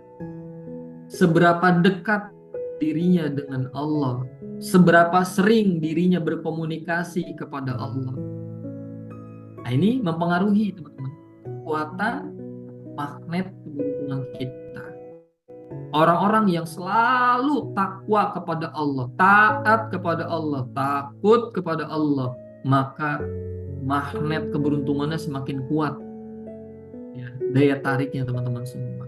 Seberapa dekat dirinya dengan Allah? Seberapa sering dirinya berkomunikasi kepada Allah? Nah, ini mempengaruhi teman-teman kekuatan magnet keberuntungan kita. Orang-orang yang selalu takwa kepada Allah, taat kepada Allah, takut kepada Allah, maka magnet keberuntungannya semakin kuat. Ya, daya tariknya teman-teman semua.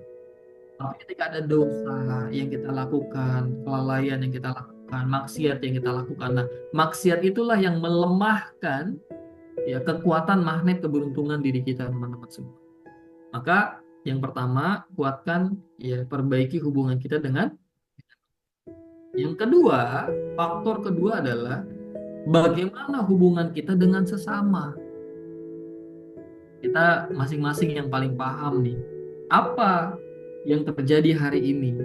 Tapi ketika ada dosa yang kita lakukan, kelalaian yang kita lakukan, maksiat yang kita lakukan, nah maksiat itulah yang melemahkan ya kekuatan magnet keberuntungan diri kita teman-teman semua. Maka yang pertama, kuatkan ya perbaiki hubungan kita dengan. Yang kedua, faktor kedua adalah bagaimana hubungan kita dengan sesama. Kita masing-masing yang paling paham nih, apa yang terjadi hari ini?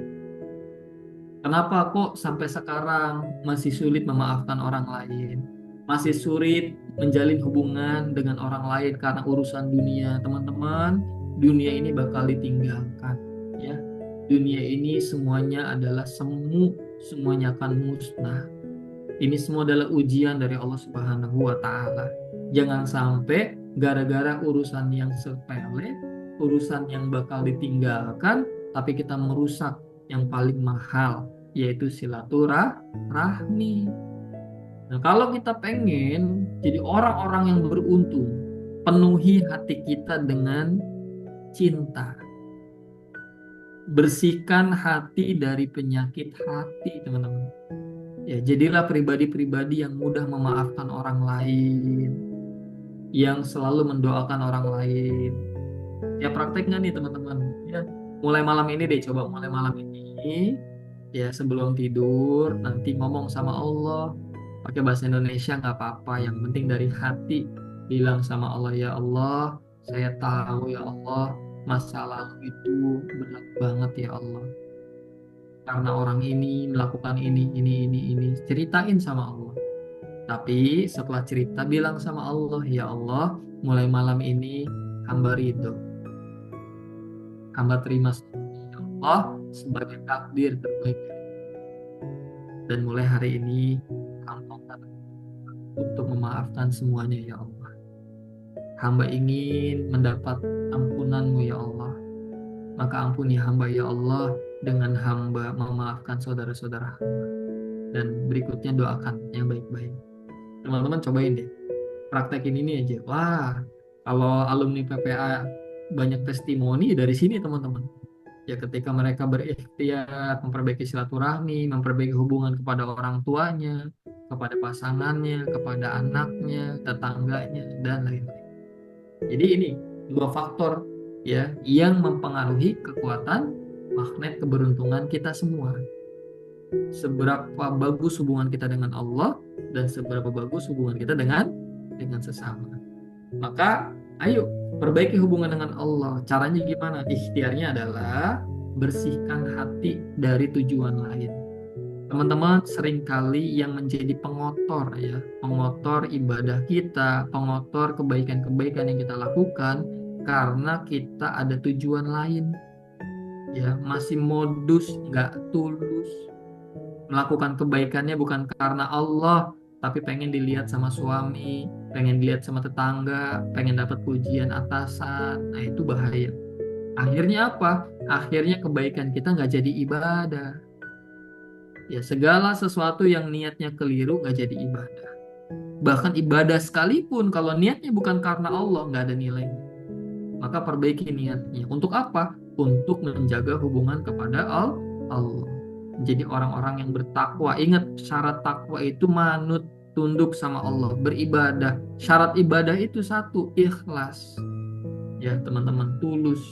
Kenapa kok sampai sekarang masih sulit memaafkan orang lain? Masih sulit menjalin hubungan dengan orang lain karena urusan dunia, teman-teman. Dunia ini bakal ditinggalkan, ya. Dunia ini semuanya adalah semu, semuanya akan musnah. Ini semua adalah ujian dari Allah Subhanahu wa taala. Jangan sampai gara-gara urusan yang sepele, urusan yang bakal ditinggalkan, tapi kita merusak yang paling mahal, yaitu silaturahmi. Nah, kalau kita pengen jadi orang-orang yang beruntung, penuhi hati kita dengan cinta. Bersihkan hati dari penyakit hati, teman-teman. Ya, jadilah pribadi-pribadi yang mudah memaafkan orang lain, yang selalu mendoakan orang lain. Ya, praktek nggak nih, teman-teman? Ya, mulai malam ini deh, coba mulai malam ini. Ya, sebelum tidur, nanti ngomong sama Allah. Pakai bahasa Indonesia nggak apa-apa, yang penting dari hati. Bilang sama Allah, ya Allah, saya tahu ya Allah, masa lalu itu berat banget ya Allah. Karena orang ini melakukan ini. Ceritain sama Allah. Tapi setelah cerita, bilang sama Allah, ya Allah, mulai malam ini hamba ridho. Hamba terima ya Allah sebagai takdir terbaik. Dan mulai hari ini, hamba untuk memaafkan semuanya ya Allah. Hamba ingin mendapat ampunan-Mu ya Allah. Maka ampuni hamba ya Allah dengan hamba memaafkan saudara-saudara hamba. Dan berikutnya doakan yang baik-baik. Teman-teman cobain deh. Praktekin ini aja. Wah, kalau alumni PPA banyak testimoni dari sini teman-teman. Ya ketika mereka berikhtiar memperbaiki silaturahmi, memperbaiki hubungan kepada orang tuanya, kepada pasangannya, kepada anaknya, tetangganya, dan lain-lain. Jadi ini dua faktor ya yang mempengaruhi kekuatan magnet keberuntungan kita semua. Seberapa bagus hubungan kita dengan Allah dan seberapa bagus hubungan kita dengan sesama. Maka ayo Perbaiki hubungan dengan Allah. Caranya gimana? Ikhtiarnya adalah bersihkan hati dari tujuan lain. Teman-teman, seringkali yang menjadi pengotor ya, pengotor ibadah kita, pengotor kebaikan-kebaikan yang kita lakukan karena kita ada tujuan lain ya, masih modus nggak tulus melakukan kebaikannya bukan karena Allah, tapi pengen dilihat sama suami, pengen dilihat sama tetangga, pengen dapat pujian atasan. Nah, itu bahaya. Akhirnya apa? Akhirnya kebaikan kita nggak jadi ibadah. Ya, segala sesuatu yang niatnya keliru nggak jadi ibadah. Bahkan ibadah sekalipun kalau niatnya bukan karena Allah nggak ada nilainya. Maka perbaiki niatnya. Untuk apa? Untuk menjaga hubungan kepada Allah. Jadi orang-orang yang bertakwa. Ingat syarat takwa itu manut tunduk sama Allah, beribadah. Syarat ibadah itu satu, ikhlas. Ya, teman-teman, tulus.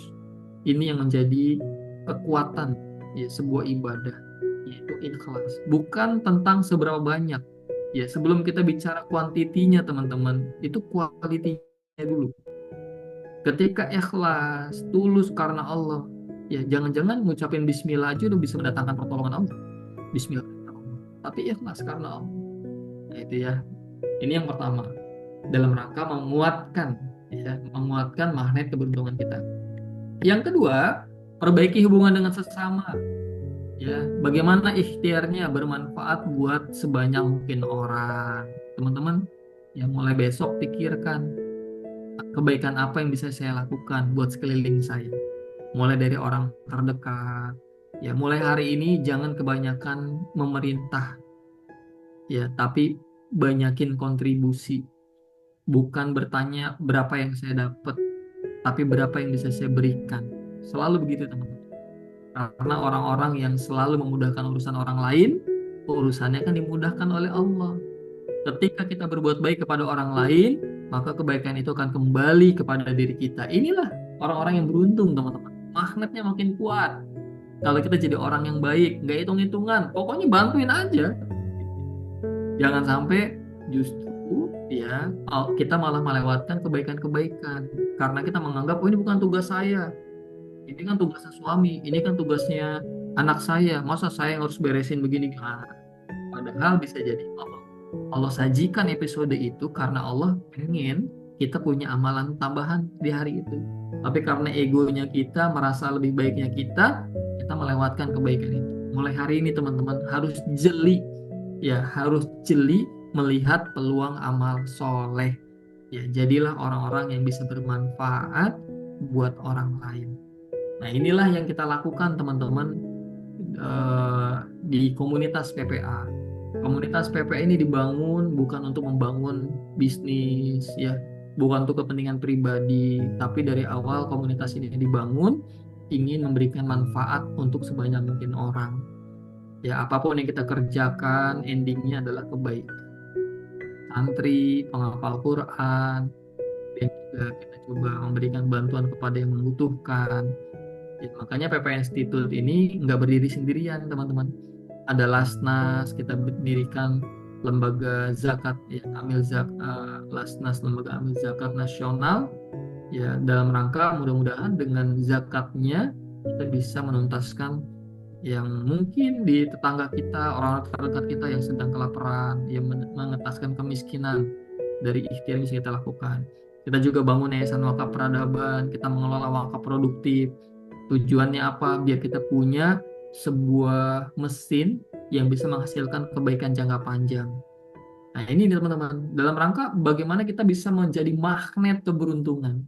Ini yang menjadi kekuatan ya sebuah ibadah, yaitu ikhlas. Bukan tentang seberapa banyak. Ya, sebelum kita bicara kuantitinya, teman-teman, itu kualitinya dulu. Ketika ikhlas, tulus karena Allah, ya jangan-jangan ngucapin bismillah aja udah bisa mendatangkan pertolongan Allah. Bismillah. Tapi ikhlas karena Allah. Nah, itu ya. Ini yang pertama. Dalam rangka menguatkan ya, menguatkan magnet keberuntungan kita. Yang kedua, perbaiki hubungan dengan sesama. Ya, bagaimana ikhtiarnya bermanfaat buat sebanyak mungkin orang. Teman-teman, yang mulai besok pikirkan kebaikan apa yang bisa saya lakukan buat sekeliling saya. Mulai dari orang terdekat. Ya, mulai hari ini jangan kebanyakan memerintah. Ya, tapi banyakin kontribusi. Bukan bertanya berapa yang saya dapat, tapi berapa yang bisa saya berikan. Selalu begitu, teman-teman. Karena orang-orang yang selalu memudahkan urusan orang lain, urusannya kan dimudahkan oleh Allah. Ketika kita berbuat baik kepada orang lain, maka kebaikan itu akan kembali kepada diri kita. Inilah orang-orang yang beruntung, teman-teman. Magnetnya makin kuat. Kalau kita jadi orang yang baik, nggak hitung-hitungan, pokoknya bantuin aja. Jangan sampai justru ya kita malah melewatkan kebaikan-kebaikan karena kita menganggap oh ini bukan tugas saya, ini kan tugasnya suami, ini kan tugasnya anak saya, masa saya yang harus beresin begini. Nah, padahal bisa jadi Allah sajikan episode itu karena Allah pengen kita punya amalan tambahan di hari itu. Tapi karena egonya kita merasa lebih baiknya kita melewatkan kebaikan itu. Mulai hari ini teman-teman harus jeli, ya harus jeli melihat peluang amal soleh. Ya, jadilah orang-orang yang bisa bermanfaat buat orang lain. Nah, inilah yang kita lakukan teman-teman di komunitas PPA. Komunitas PPA ini dibangun bukan untuk membangun bisnis ya, bukan untuk kepentingan pribadi, tapi dari awal komunitas ini dibangun ingin memberikan manfaat untuk sebanyak mungkin orang. Ya, apapun yang kita kerjakan endingnya adalah kebaikan. Santri, penghafal Quran, dan juga kita coba memberikan bantuan kepada yang membutuhkan. Ya, makanya PPA Institute ini nggak berdiri sendirian, teman-teman. Ada Lasnas, kita mendirikan lembaga zakat, ya, Lasnas, lembaga amil zakat nasional. Ya, dalam rangka mudah-mudahan dengan zakatnya kita bisa menuntaskan yang mungkin di tetangga kita, orang-orang terdekat kita yang sedang kelaparan, yang mengetaskan kemiskinan dari ikhtiar yang bisa kita lakukan. Kita juga bangun yayasan wakaf peradaban, kita mengelola wakaf produktif. Tujuannya apa? Biar kita punya sebuah mesin yang bisa menghasilkan kebaikan jangka panjang. Nah, ini teman-teman, dalam rangka bagaimana kita bisa menjadi magnet keberuntungan.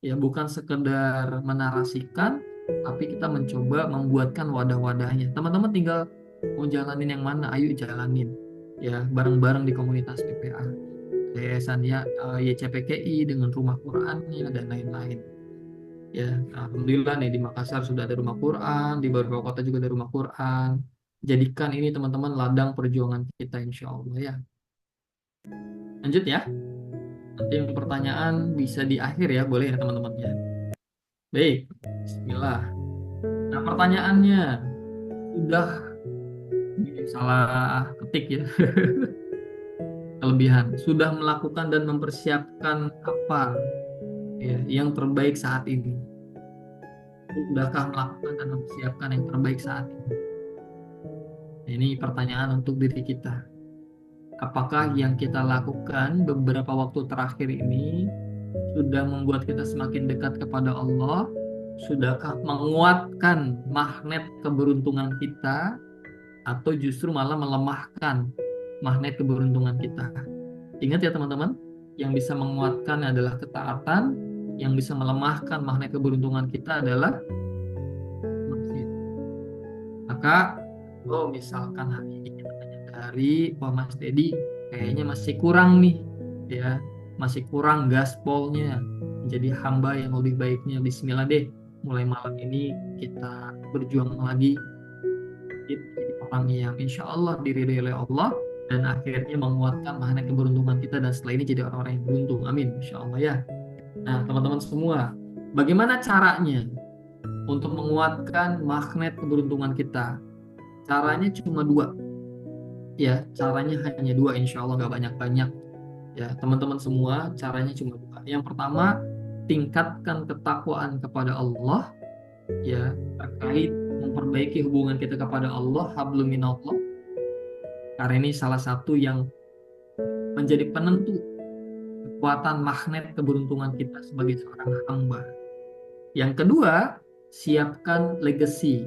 Ya, bukan sekedar menarasikan, tapi kita mencoba membuatkan wadah-wadahnya. Teman-teman tinggal mau jalanin yang mana, ayo jalanin. Ya, bareng-bareng di komunitas PPA. Yayasan ya YCPKI dengan rumah Qurannya dan lain-lain. Ya, alhamdulillah nih di Makassar sudah ada rumah Quran, di beberapa kota juga ada rumah Quran. Jadikan ini teman-teman ladang perjuangan kita insya Allah ya. Lanjut ya. Nanti yang pertanyaan bisa di akhir ya, boleh ya teman-teman ya. Baik, Bismillah. Nah, pertanyaannya sudah salah ketik ya. Kelebihan sudah melakukan dan mempersiapkan apa ya, yang terbaik saat ini? Sudahkah melakukan dan mempersiapkan yang terbaik saat ini? Ini pertanyaan untuk diri kita. Apakah yang kita lakukan beberapa waktu terakhir ini sudah membuat kita semakin dekat kepada Allah? Sudahkah menguatkan magnet keberuntungan kita, atau justru malah melemahkan magnet keberuntungan kita? Ingat ya teman-teman, yang bisa menguatkan adalah ketaatan, yang bisa melemahkan magnet keberuntungan kita adalah maksiat. Maka, oh misalkan hari ini kita menyadari, wah Mas Dedi kayaknya masih kurang nih, ya, masih kurang gaspolnya menjadi hamba yang lebih baiknya. Bismillah deh, mulai malam ini kita berjuang lagi jadi orang yang insya Allah diridhoi oleh Allah, dan akhirnya menguatkan magnet keberuntungan kita, dan setelah ini jadi orang-orang yang beruntung. Amin, insya Allah ya. Nah teman-teman semua, bagaimana caranya untuk menguatkan magnet keberuntungan kita? Caranya cuma dua, ya, caranya hanya dua, insya Allah nggak banyak-banyak. Ya teman-teman semua, caranya cuma dua. Yang pertama, tingkatkan ketakwaan kepada Allah, ya, terkait memperbaiki hubungan kita kepada Allah, hablum minallah, karena ini salah satu yang menjadi penentu kekuatan magnet keberuntungan kita sebagai seorang hamba. Yang kedua, siapkan legacy,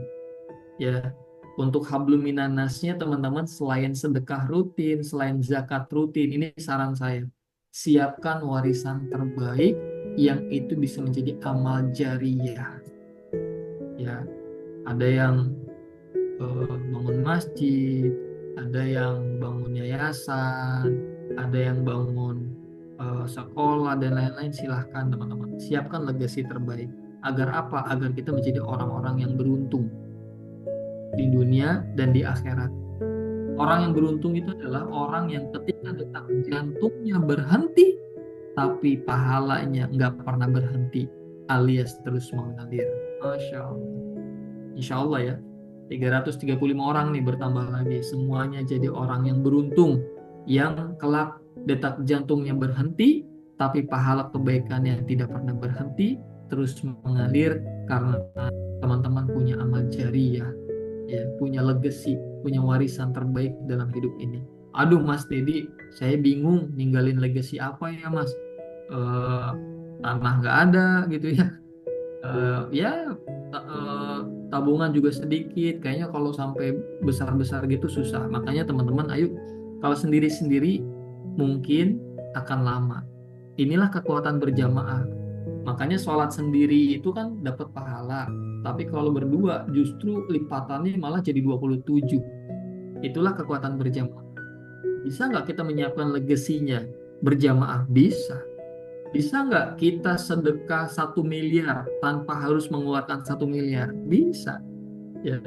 ya. Untuk hablum minannasnya teman-teman, selain sedekah rutin, selain zakat rutin, ini saran saya, siapkan warisan terbaik yang itu bisa menjadi amal jariyah, ya. Ada yang bangun masjid, ada yang bangun yayasan, ada yang bangun sekolah dan lain-lain. Silahkan teman-teman, siapkan legasi terbaik. Agar apa? Agar kita menjadi orang-orang yang beruntung di dunia dan di akhirat. Orang yang beruntung itu adalah orang yang ketika detak jantungnya berhenti, tapi pahalanya nggak pernah berhenti, alias terus mengalir. Masya Allah. Insya Allah ya, 335 orang nih bertambah lagi. Semuanya jadi orang yang beruntung, yang kelak detak jantungnya berhenti, tapi pahala kebaikannya tidak pernah berhenti, terus mengalir karena teman-teman punya amal jariyah, ya, punya legacy, punya warisan terbaik dalam hidup ini. Aduh Mas Dedi, saya bingung ninggalin legacy apa ya Mas? Eh, tanah nggak ada gitu ya. Ya tabungan juga sedikit, kayaknya kalau sampai besar-besar gitu susah. Makanya teman-teman, ayo, kalau sendiri-sendiri mungkin akan lama. Inilah kekuatan berjamaah. Makanya sholat sendiri itu kan dapat pahala, tapi kalau berdua justru lipatannya malah jadi 27. Itulah kekuatan berjamaah. Bisa nggak kita menyiapkan legasinya berjamaah? Bisa. Bisa nggak kita sedekah 1 miliar tanpa harus mengeluarkan 1 miliar? Bisa. Ya.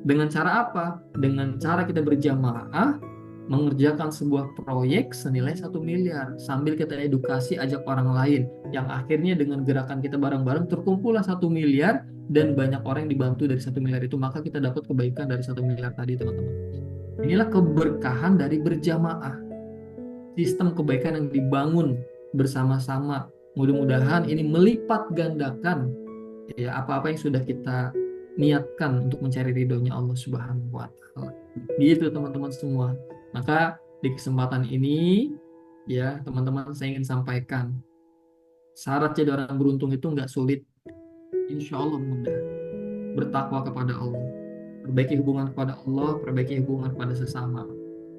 Dengan cara apa? Dengan cara kita berjamaah mengerjakan sebuah proyek senilai 1 miliar sambil kita edukasi, ajak orang lain, yang akhirnya dengan gerakan kita bareng-bareng terkumpullah 1 miliar, dan banyak orang yang dibantu dari 1 miliar itu, maka kita dapat kebaikan dari 1 miliar tadi teman-teman. Inilah keberkahan dari berjamaah, sistem kebaikan yang dibangun bersama-sama. Mudah-mudahan ini melipat gandakan, ya, apa-apa yang sudah kita niatkan untuk mencari ridhonya Allah Subhanahu wa taala. Gitu teman-teman semua. Maka di kesempatan ini, ya teman-teman, saya ingin sampaikan syarat jadi orang beruntung itu nggak sulit, insya Allah mudah. Bertakwa kepada Allah, perbaiki hubungan kepada Allah, perbaiki hubungan kepada sesama.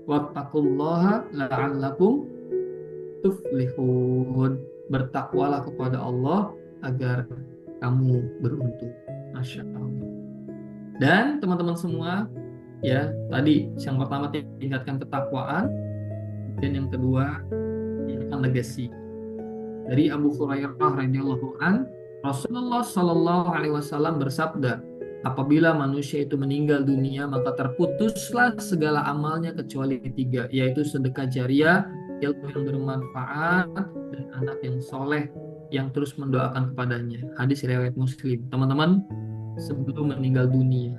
Wattaqullaha la'allakum tuflihun. Bertakwalah kepada Allah agar kamu beruntung. Masya Allah. Dan teman-teman semua, ya, tadi yang pertama tingkatkan ketakwaan, dan yang kedua tingkatkan legasi. Dari Abu Hurairah radhiyallahu an, Rasulullah Shallallahu alaihi wasallam bersabda, apabila manusia itu meninggal dunia, maka terputuslah segala amalnya kecuali 3, yaitu sedekah jariah, ilmu yang bermanfaat, dan anak yang soleh yang terus mendoakan kepadanya. Hadis riwayat Muslim. Teman-teman, sebelum meninggal dunia,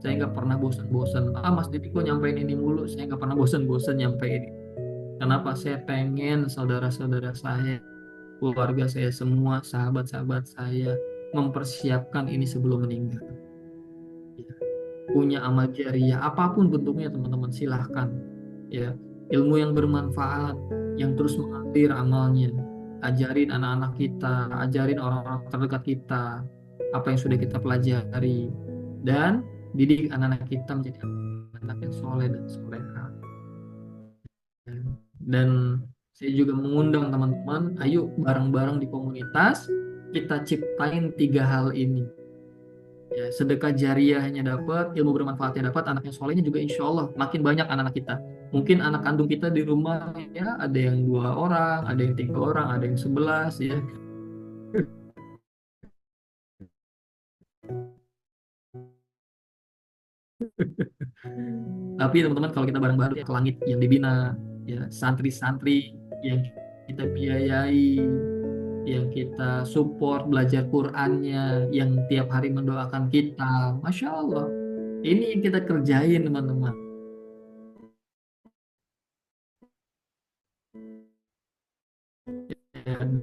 saya nggak pernah bosan-bosan. Mas Didi kok nyampein ini mulu? Saya nggak pernah bosan-bosan nyampein ini. Kenapa? Saya pengen saudara-saudara saya keluarga saya semua, sahabat-sahabat saya mempersiapkan ini sebelum meninggal. Ya, punya amal jariah apapun bentuknya teman-teman silahkan ya, ilmu yang bermanfaat yang terus mengalir amalnya, ajarin anak-anak kita, ajarin orang-orang terdekat kita apa yang sudah kita pelajari, dan didik anak-anak kita menjadi anak yang soleh dan soleha. Dan saya juga mengundang teman-teman, ayo bareng-bareng di komunitas kita ciptain tiga hal ini. Ya, sedekah jariahnya dapat, ilmu bermanfaatnya dapat, anaknya solehnya juga insya Allah makin banyak anak-anak kita. Mungkin anak kandung kita di rumah ya ada yang 2 orang, ada yang 3 orang, ada yang 11 ya. Tapi teman-teman kalau kita bareng-bareng ya, ke langit yang dibina, ya santri-santri yang kita biayai, yang kita support belajar Qur'annya, yang tiap hari mendoakan kita, Masya Allah. Ini yang kita kerjain teman-teman. Ya, dan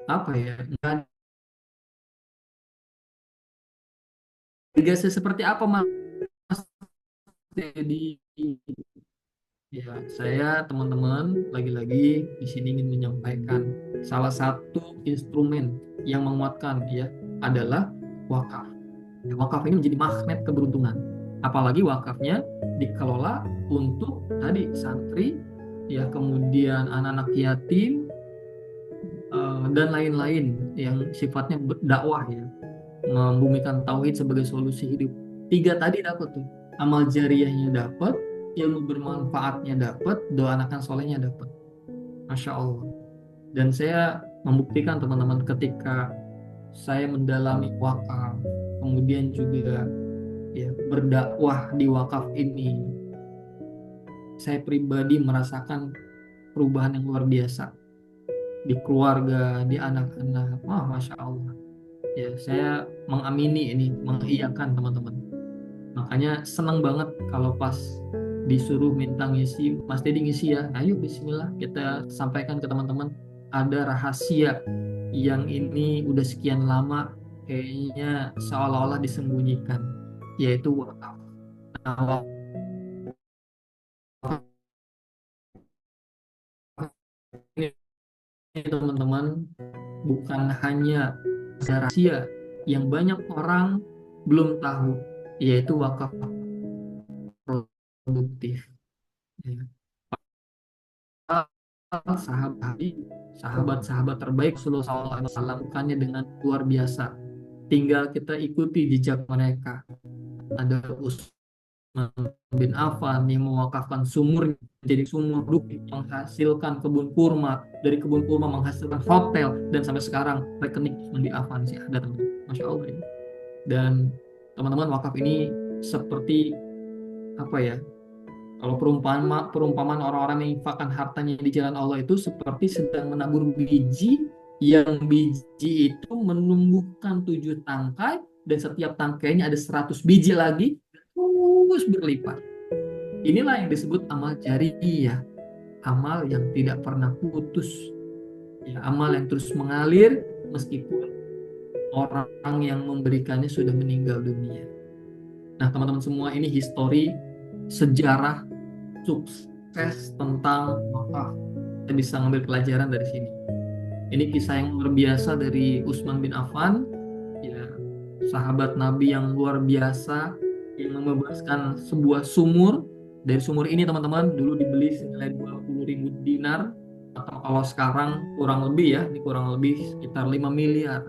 apa ya, nggak ada seperti apa Mas di ya, saya teman-teman lagi-lagi di sini ingin menyampaikan salah satu instrumen yang menguatkan ya adalah wakaf. Ya, wakaf ini menjadi magnet keberuntungan. Apalagi wakafnya dikelola untuk tadi santri, ya kemudian anak-anak yatim, dan lain-lain yang sifatnya dakwah ya, membumikan tauhid sebagai solusi hidup. Tiga tadi dapat tuh, amal jariahnya dapat, ilmu bermanfaatnya dapat, doa anak solehnya dapat. Masya Allah. Dan saya membuktikan teman-teman ketika saya mendalami wakaf, kemudian juga ya berdakwah di wakaf ini, saya pribadi merasakan perubahan yang luar biasa di keluarga, di anak-anak. Wah, Masya Allah. Ya, saya mengamini ini, mengiyakan teman-teman. Makanya senang banget kalau pas disuruh minta ngisi, Mas Dedi ngisi ya. Ayo Bismillah kita sampaikan ke teman-teman. Ada rahasia yang ini udah sekian lama kayaknya seolah-olah disembunyikan, yaitu wakaf. Nah, wakaf ini teman-teman bukan hanya rahasia yang banyak orang belum tahu, yaitu wakaf produktif. Ya. Sahabat sahabat-sahabat terbaik Sallallahu Alaihi Wasallam lakukannya dengan luar biasa. Tinggal kita ikuti jejak mereka. Ada Utsman bin Affan yang mewakafkan sumur menjadi sumur produktif, menghasilkan kebun kurma, dari kebun kurma menghasilkan hotel, dan sampai sekarang rekening Utsman bin Affan sih ada teman-teman. Masya Allah ini. Dan teman-teman, wakaf ini seperti apa ya? Kalau perumpamaan orang-orang yang infakkan hartanya di jalan Allah itu seperti sedang menabur biji, yang biji itu menumbuhkan 7 tangkai, dan setiap tangkainya ada 100 biji lagi, terus berlipat. Inilah yang disebut amal jariyah, amal yang tidak pernah putus, ya, amal yang terus mengalir meskipun orang yang memberikannya sudah meninggal dunia. Nah, teman-teman semua, ini histori sejarah sukses tentang wakaf. Kita bisa ngambil pelajaran dari sini. Ini kisah yang luar biasa dari Utsman bin Affan, ya, sahabat Nabi yang luar biasa yang membebaskan sebuah sumur. Dari sumur ini teman-teman dulu dibeli senilai 20.000 dinar, atau kalau sekarang kurang lebih ya, ini kurang lebih sekitar 5 miliar.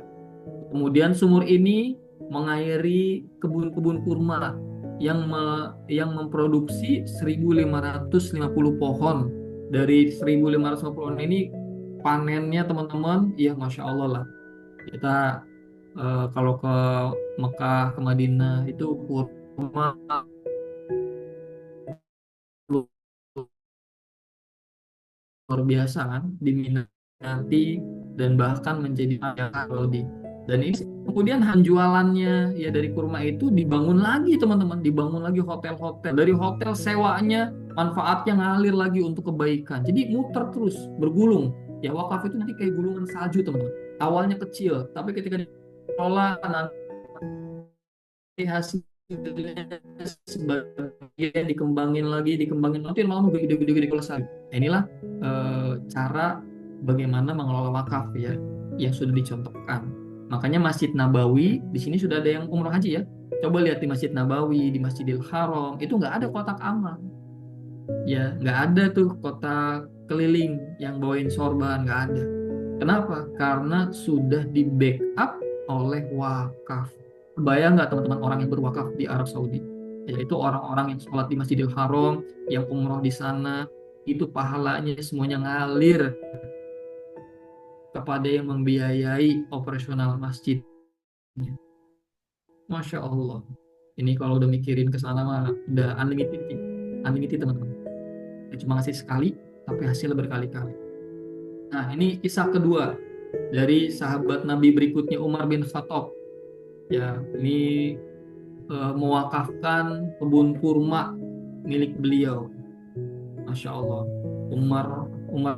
Kemudian sumur ini mengairi kebun-kebun kurma yang memproduksi 1.550 pohon. Dari 1.550 pohon ini panennya teman-teman, ya Masya Allah lah. Kita kalau ke Mekah, ke Madinah itu kurma luar biasa kan, diminati dan bahkan menjadi Saudi. Dan ini kemudian jualannya ya dari kurma itu dibangun lagi teman-teman, dibangun lagi hotel-hotel. Dari hotel sewanya manfaatnya ngalir lagi untuk kebaikan. Jadi muter terus, bergulung. Ya wakaf itu nanti kayak gulungan salju teman-teman. Awalnya kecil, tapi ketika dikelola nanti hasilnya sebagian dikembangin nanti malah gede-gede kalau salju. Inilah cara bagaimana mengelola wakaf ya yang sudah dicontohkan. Makanya Masjid Nabawi di sini sudah ada yang umroh haji ya. Coba lihat di Masjid Nabawi, di Masjidil Haram, itu nggak ada kotak amal. Ya, nggak ada tuh kotak keliling yang bawain sorban, nggak ada. Kenapa? Karena sudah di backup oleh wakaf. Bayang nggak teman-teman orang yang berwakaf di Arab Saudi? Yaitu orang-orang yang sholat di Masjidil Haram, yang umroh di sana, itu pahalanya semuanya ngalir kepada yang membiayai operasional masjid. Masya Allah. Ini kalau udah mikirin ke sana mah udah unlimited, ya. Unlimited teman-teman. Ya, cuma ngasih sekali, tapi hasilnya berkali-kali. Nah, ini kisah kedua dari sahabat Nabi berikutnya Umar bin Khattab. Ya, ini mewakafkan kebun kurma milik beliau. Masya Allah. Umar Umar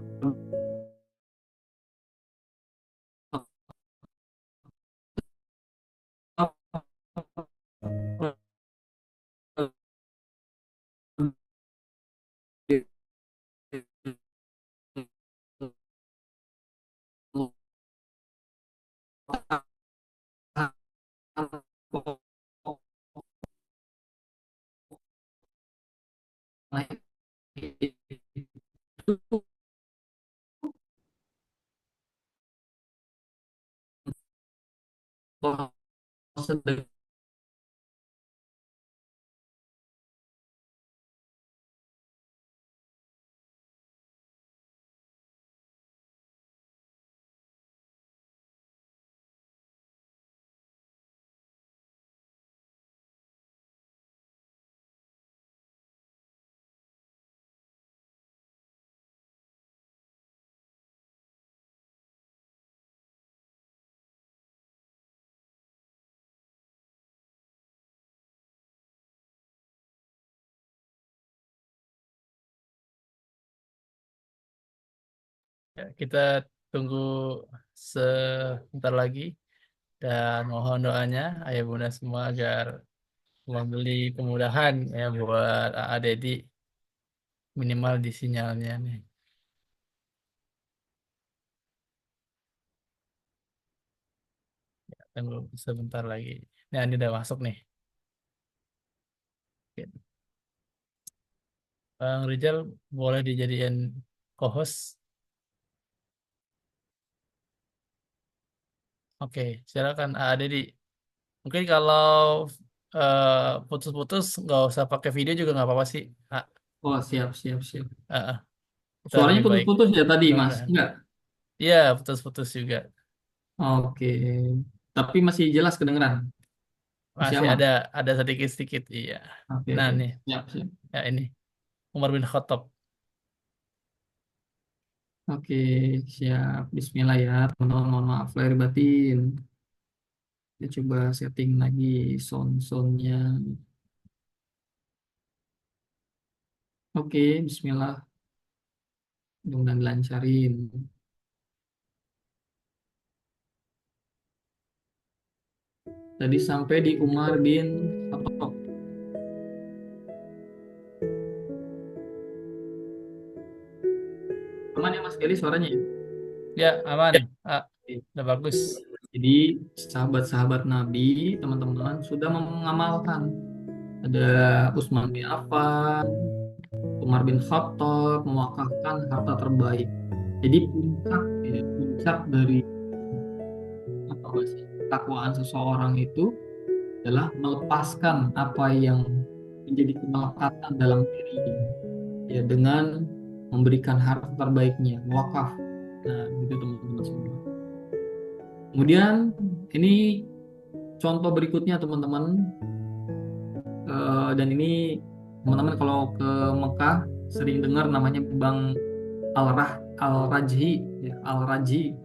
Ya, kita tunggu sebentar lagi dan mohon doanya ayah bunda semua agar membeli kemudahan ya buat AA Dedi minimal di sinyalnya nih. Tunggu sebentar lagi. Nah, ini udah masuk nih. Oke. Bang Rizal boleh dijadiin co-host. Oke, silakan AA Dedi. Mungkin kalau eh, putus-putus nggak usah pakai video juga nggak apa-apa sih. Ah, Oh, siap, siap, siap. kita Suaranya lebih baik. putus-putus ya tadi, Mas? Mudah-mudahan. Enggak? Iya, putus-putus juga. Oke. Tapi masih jelas kedengeran? Masih Masih aman? ada sedikit-sedikit. Iya. Oke, Nah oke. nih, Siap, siap. ya ini Umar bin Khattab. Oke, siap. Bismillah ya, teman-teman. Mohon maaf lahir batin. Kita coba setting lagi sound-soundnya. Oke, Bismillah. Mudah-mudahan dilancarin. Tadi sampai di Umar bin Khattab. Aman ya Mas Geli suaranya ya? Ya, aman. Ya. Ah, Oke. udah bagus. Jadi sahabat-sahabat Nabi, teman-teman sudah mengamalkan. Ada Utsman bin Affan, Umar bin Khattab mewakafkan harta terbaik. Jadi puncak, ya, puncak dari apa sih takwaan seseorang itu adalah melepaskan apa yang menjadi kemelekatan dalam diri ya dengan memberikan harta terbaiknya wakaf. Nah itu teman-teman semua. Kemudian ini contoh berikutnya teman-teman. Dan ini teman-teman kalau ke Mekah sering dengar namanya Bang Al-Rajhi ya, Al-Rajhi.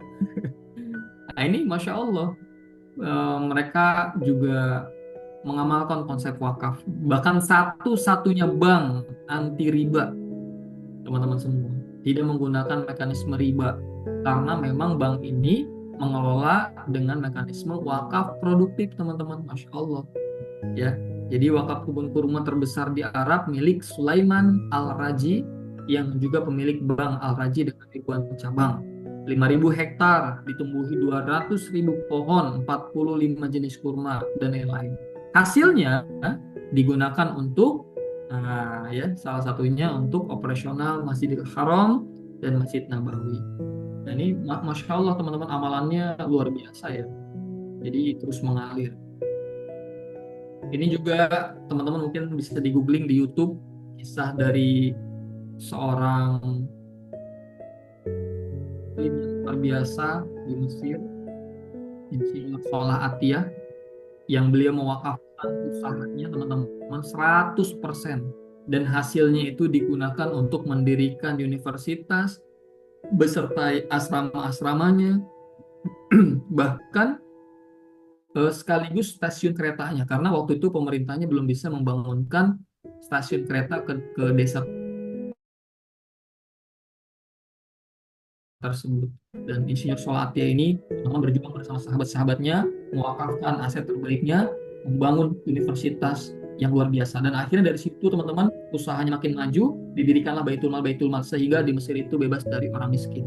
Nah ini Masya Allah mereka juga mengamalkan konsep wakaf. Bahkan satu-satunya bank anti riba, teman-teman semua, tidak menggunakan mekanisme riba karena memang bank ini mengelola dengan mekanisme wakaf produktif, teman-teman. Masya Allah, ya. Jadi wakaf kebun kurma terbesar di Arab milik Sulaiman Al-Raji yang juga pemilik Bank Al-Raji dengan ribuan cabang. 5.000 hektar ditumbuhi 200.000 pohon, 45 jenis kurma dan lain-lain. Hasilnya digunakan untuk ya salah satunya untuk operasional Masjidil Haram dan Masjid Nabawi. Nah ini Masya Allah teman-teman, amalannya luar biasa ya. Jadi terus mengalir. Ini juga teman-teman mungkin bisa di googling di YouTube kisah dari seorang alim yang luar biasa di Mesir, Insinyur Salah Atiyah, yang beliau mewakafkan usahanya teman-teman 100% dan hasilnya itu digunakan untuk mendirikan universitas beserta asrama-asramanya, bahkan sekaligus stasiun keretanya karena waktu itu pemerintahnya belum bisa membangunkan stasiun kereta ke desa tersebut. Dan Insinyur Solatia ini memang berjuang bersama sahabat-sahabatnya, mewakafkan aset terbaiknya, membangun universitas yang luar biasa. Dan akhirnya dari situ teman-teman usahanya makin maju, didirikanlah Baitul Mal sehingga di Mesir itu bebas dari orang miskin.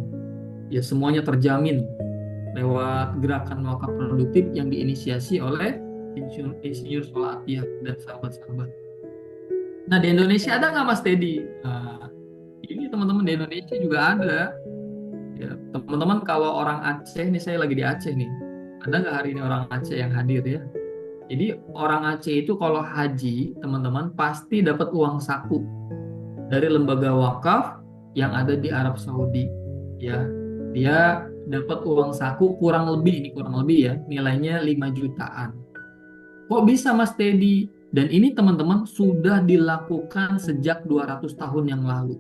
Ya semuanya terjamin lewat gerakan wakaf produktif yang diinisiasi oleh Insinyur Solatia dan sahabat-sahabat. Nah di Indonesia ada nggak Mas Teddy? Nah, ini teman-teman di Indonesia juga ada. Ya, teman-teman kalau orang Aceh, nih saya lagi di Aceh nih. Ada nggak hari ini orang Aceh yang hadir ya? Jadi orang Aceh itu kalau haji, teman-teman pasti dapat uang saku dari lembaga wakaf yang ada di Arab Saudi. Ya, dia dapat uang saku kurang lebih ya, nilainya 5 jutaan. Kok bisa Mas Teddy? Dan ini teman-teman sudah dilakukan sejak 200 tahun yang lalu.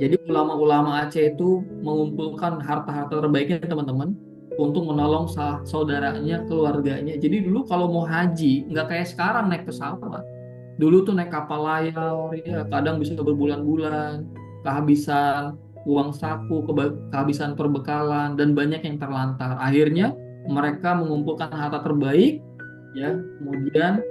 Jadi ulama-ulama Aceh itu mengumpulkan harta-harta terbaiknya teman-teman untuk menolong saudaranya, keluarganya. Jadi dulu kalau mau haji nggak kayak sekarang naik pesawat. Dulu tuh naik kapal layar, ya kadang bisa berbulan-bulan, kehabisan uang saku, kehabisan perbekalan dan banyak yang terlantar. Akhirnya mereka mengumpulkan harta terbaik, ya kemudian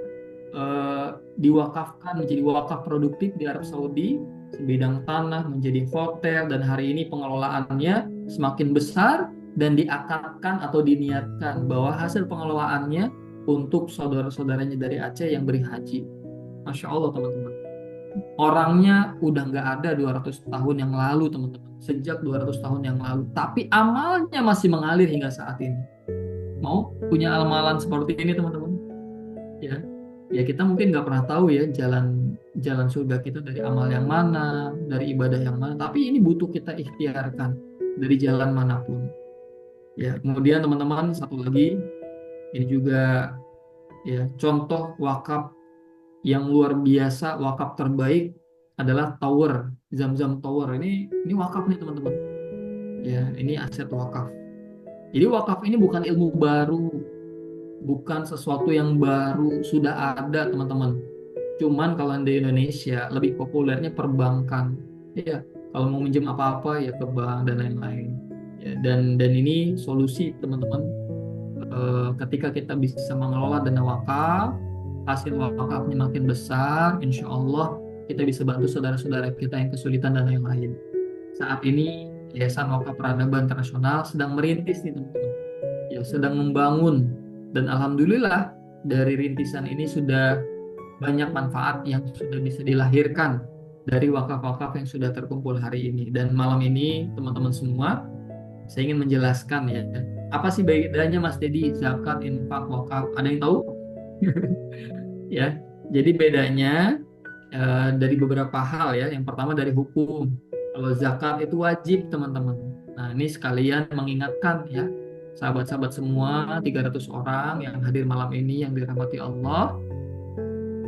eh, diwakafkan menjadi wakaf produktif di Arab Saudi, sebidang tanah menjadi hotel dan hari ini pengelolaannya semakin besar dan diakadkan atau diniatkan bahwa hasil pengelolaannya untuk saudara-saudaranya dari Aceh yang beri haji. Masya Allah teman-teman. Orangnya udah nggak ada 200 tahun yang lalu teman-teman. Sejak 200 tahun yang lalu. Tapi amalnya masih mengalir hingga saat ini. Mau punya amalan seperti ini teman-teman? Ya, ya kita mungkin nggak pernah tahu ya jalan jalan surga kita dari amal yang mana, dari ibadah yang mana. Tapi ini butuh kita ikhtiarkan dari jalan manapun. Ya, kemudian teman-teman satu lagi ini juga ya contoh wakaf yang luar biasa, wakaf terbaik adalah Tower Zam-Zam Tower. Ini wakaf nih teman-teman. Ya, ini aset wakaf. Jadi wakaf ini bukan ilmu baru, bukan sesuatu yang baru, sudah ada teman-teman. Cuman kalau di Indonesia lebih populernya perbankan. Ya, kalau mau minjem apa-apa ya ke bank dan lain-lain. Ya, dan ini solusi teman-teman. Ketika kita bisa mengelola dana wakaf, hasil wakafnya makin besar, insya Allah kita bisa bantu saudara-saudara kita yang kesulitan dan lain-lain. Saat ini Yayasan Wakaf Peradaban Internasional sedang merintis nih teman-teman. Ya, sedang membangun dan alhamdulillah dari rintisan ini sudah banyak manfaat yang sudah bisa dilahirkan dari wakaf-wakaf yang sudah terkumpul hari ini. Dan malam ini teman-teman semua, saya ingin menjelaskan ya, apa sih bedanya Mas Dedi zakat, infak, wakaf? Ada yang tahu? Ya, jadi bedanya dari beberapa hal ya. Yang pertama dari hukum. Kalau zakat itu wajib teman-teman. Nah ini sekalian mengingatkan ya, sahabat-sahabat semua 300 orang yang hadir malam ini yang dirahmati Allah,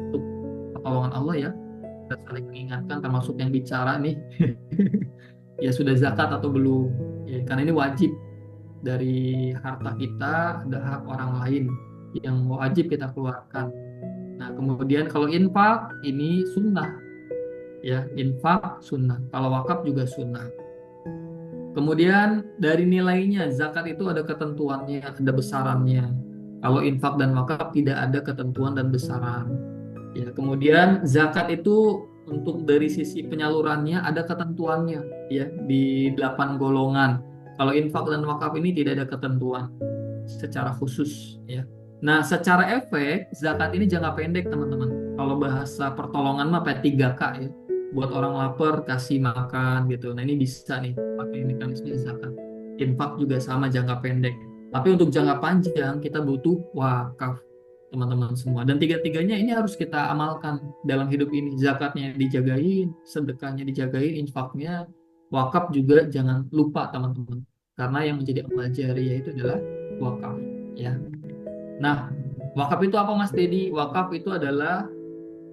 untuk pertolongan Allah ya, kita saling mengingatkan termasuk yang bicara nih, ya sudah zakat atau belum? Ya, karena ini wajib dari harta kita ada hak orang lain yang wajib kita keluarkan. Nah, kemudian kalau infak ini sunnah, ya, infak sunnah. Kalau wakaf juga sunnah. Kemudian dari nilainya, zakat itu ada ketentuannya, ada besarannya. Kalau infak dan wakaf tidak ada ketentuan dan besaran. Ya, kemudian zakat itu untuk dari sisi penyalurannya ada ketentuannya, ya, di 8 golongan. Kalau infak dan wakaf ini tidak ada ketentuan secara khusus, ya. Nah, secara efek zakat ini jangka pendek, teman-teman. Kalau bahasa pertolongan mah P3K, ya. Buat orang lapar kasih makan gitu. Nah, ini bisa nih pakai mekanisme zakat. Infak juga sama, jangka pendek. Tapi untuk jangka panjang kita butuh wakaf, teman-teman semua. Dan tiga-tiganya ini harus kita amalkan dalam hidup ini. Zakatnya dijagain, sedekahnya dijagain, infaknya, wakaf juga jangan lupa, teman-teman. Karena yang menjadi amal jariah itu adalah wakaf, ya. Nah, wakaf itu apa, Mas Dedi? Wakaf itu adalah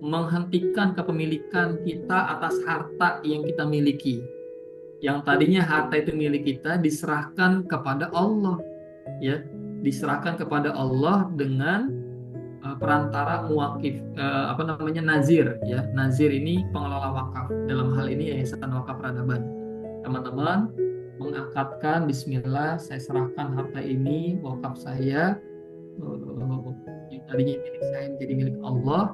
menghentikan kepemilikan kita atas harta yang kita miliki. Yang tadinya harta itu milik kita diserahkan kepada Allah, ya. Diserahkan kepada Allah dengan perantara muwakif, apa namanya, nazir, ya. Nazir ini pengelola wakaf, dalam hal ini Yayasan Wakaf Peradaban. Teman-teman mengangkatkan Bismillah, saya serahkan harta ini wakaf saya, yang tadinya milik saya menjadi milik Allah,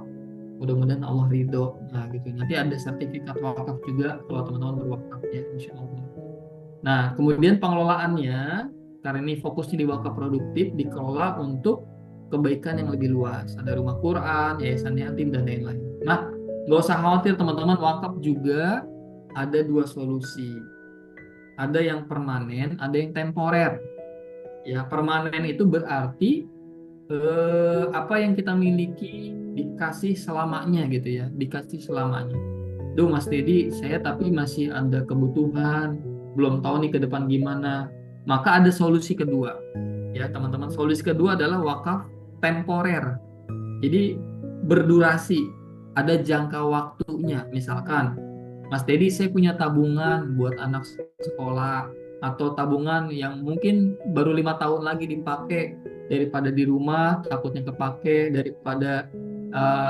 mudah-mudahan Allah ridho. Nah gitu, nanti ada sertifikat wakaf juga kalau teman-teman berwakaf, ya, insya Allah. Nah, kemudian pengelolaannya, karena ini fokusnya di wakaf produktif, dikelola untuk kebaikan yang lebih luas. Ada rumah Quran, yayasan yatim, dan lain-lain. Nah, nggak usah khawatir teman-teman, wakaf juga ada dua solusi. Ada yang permanen, ada yang temporer. Ya, permanen itu berarti apa yang kita miliki dikasih selamanya gitu, ya, dikasih selamanya. Duh Mas Dedi, saya tapi masih ada kebutuhan, belum tahu nih ke depan gimana. Maka ada solusi kedua, ya teman-teman. Solusi kedua adalah wakaf temporer. Jadi berdurasi, ada jangka waktunya. Misalkan, Mas Dedi, saya punya tabungan buat anak sekolah, atau tabungan yang mungkin baru 5 tahun lagi dipakai, daripada di rumah takutnya kepake, daripada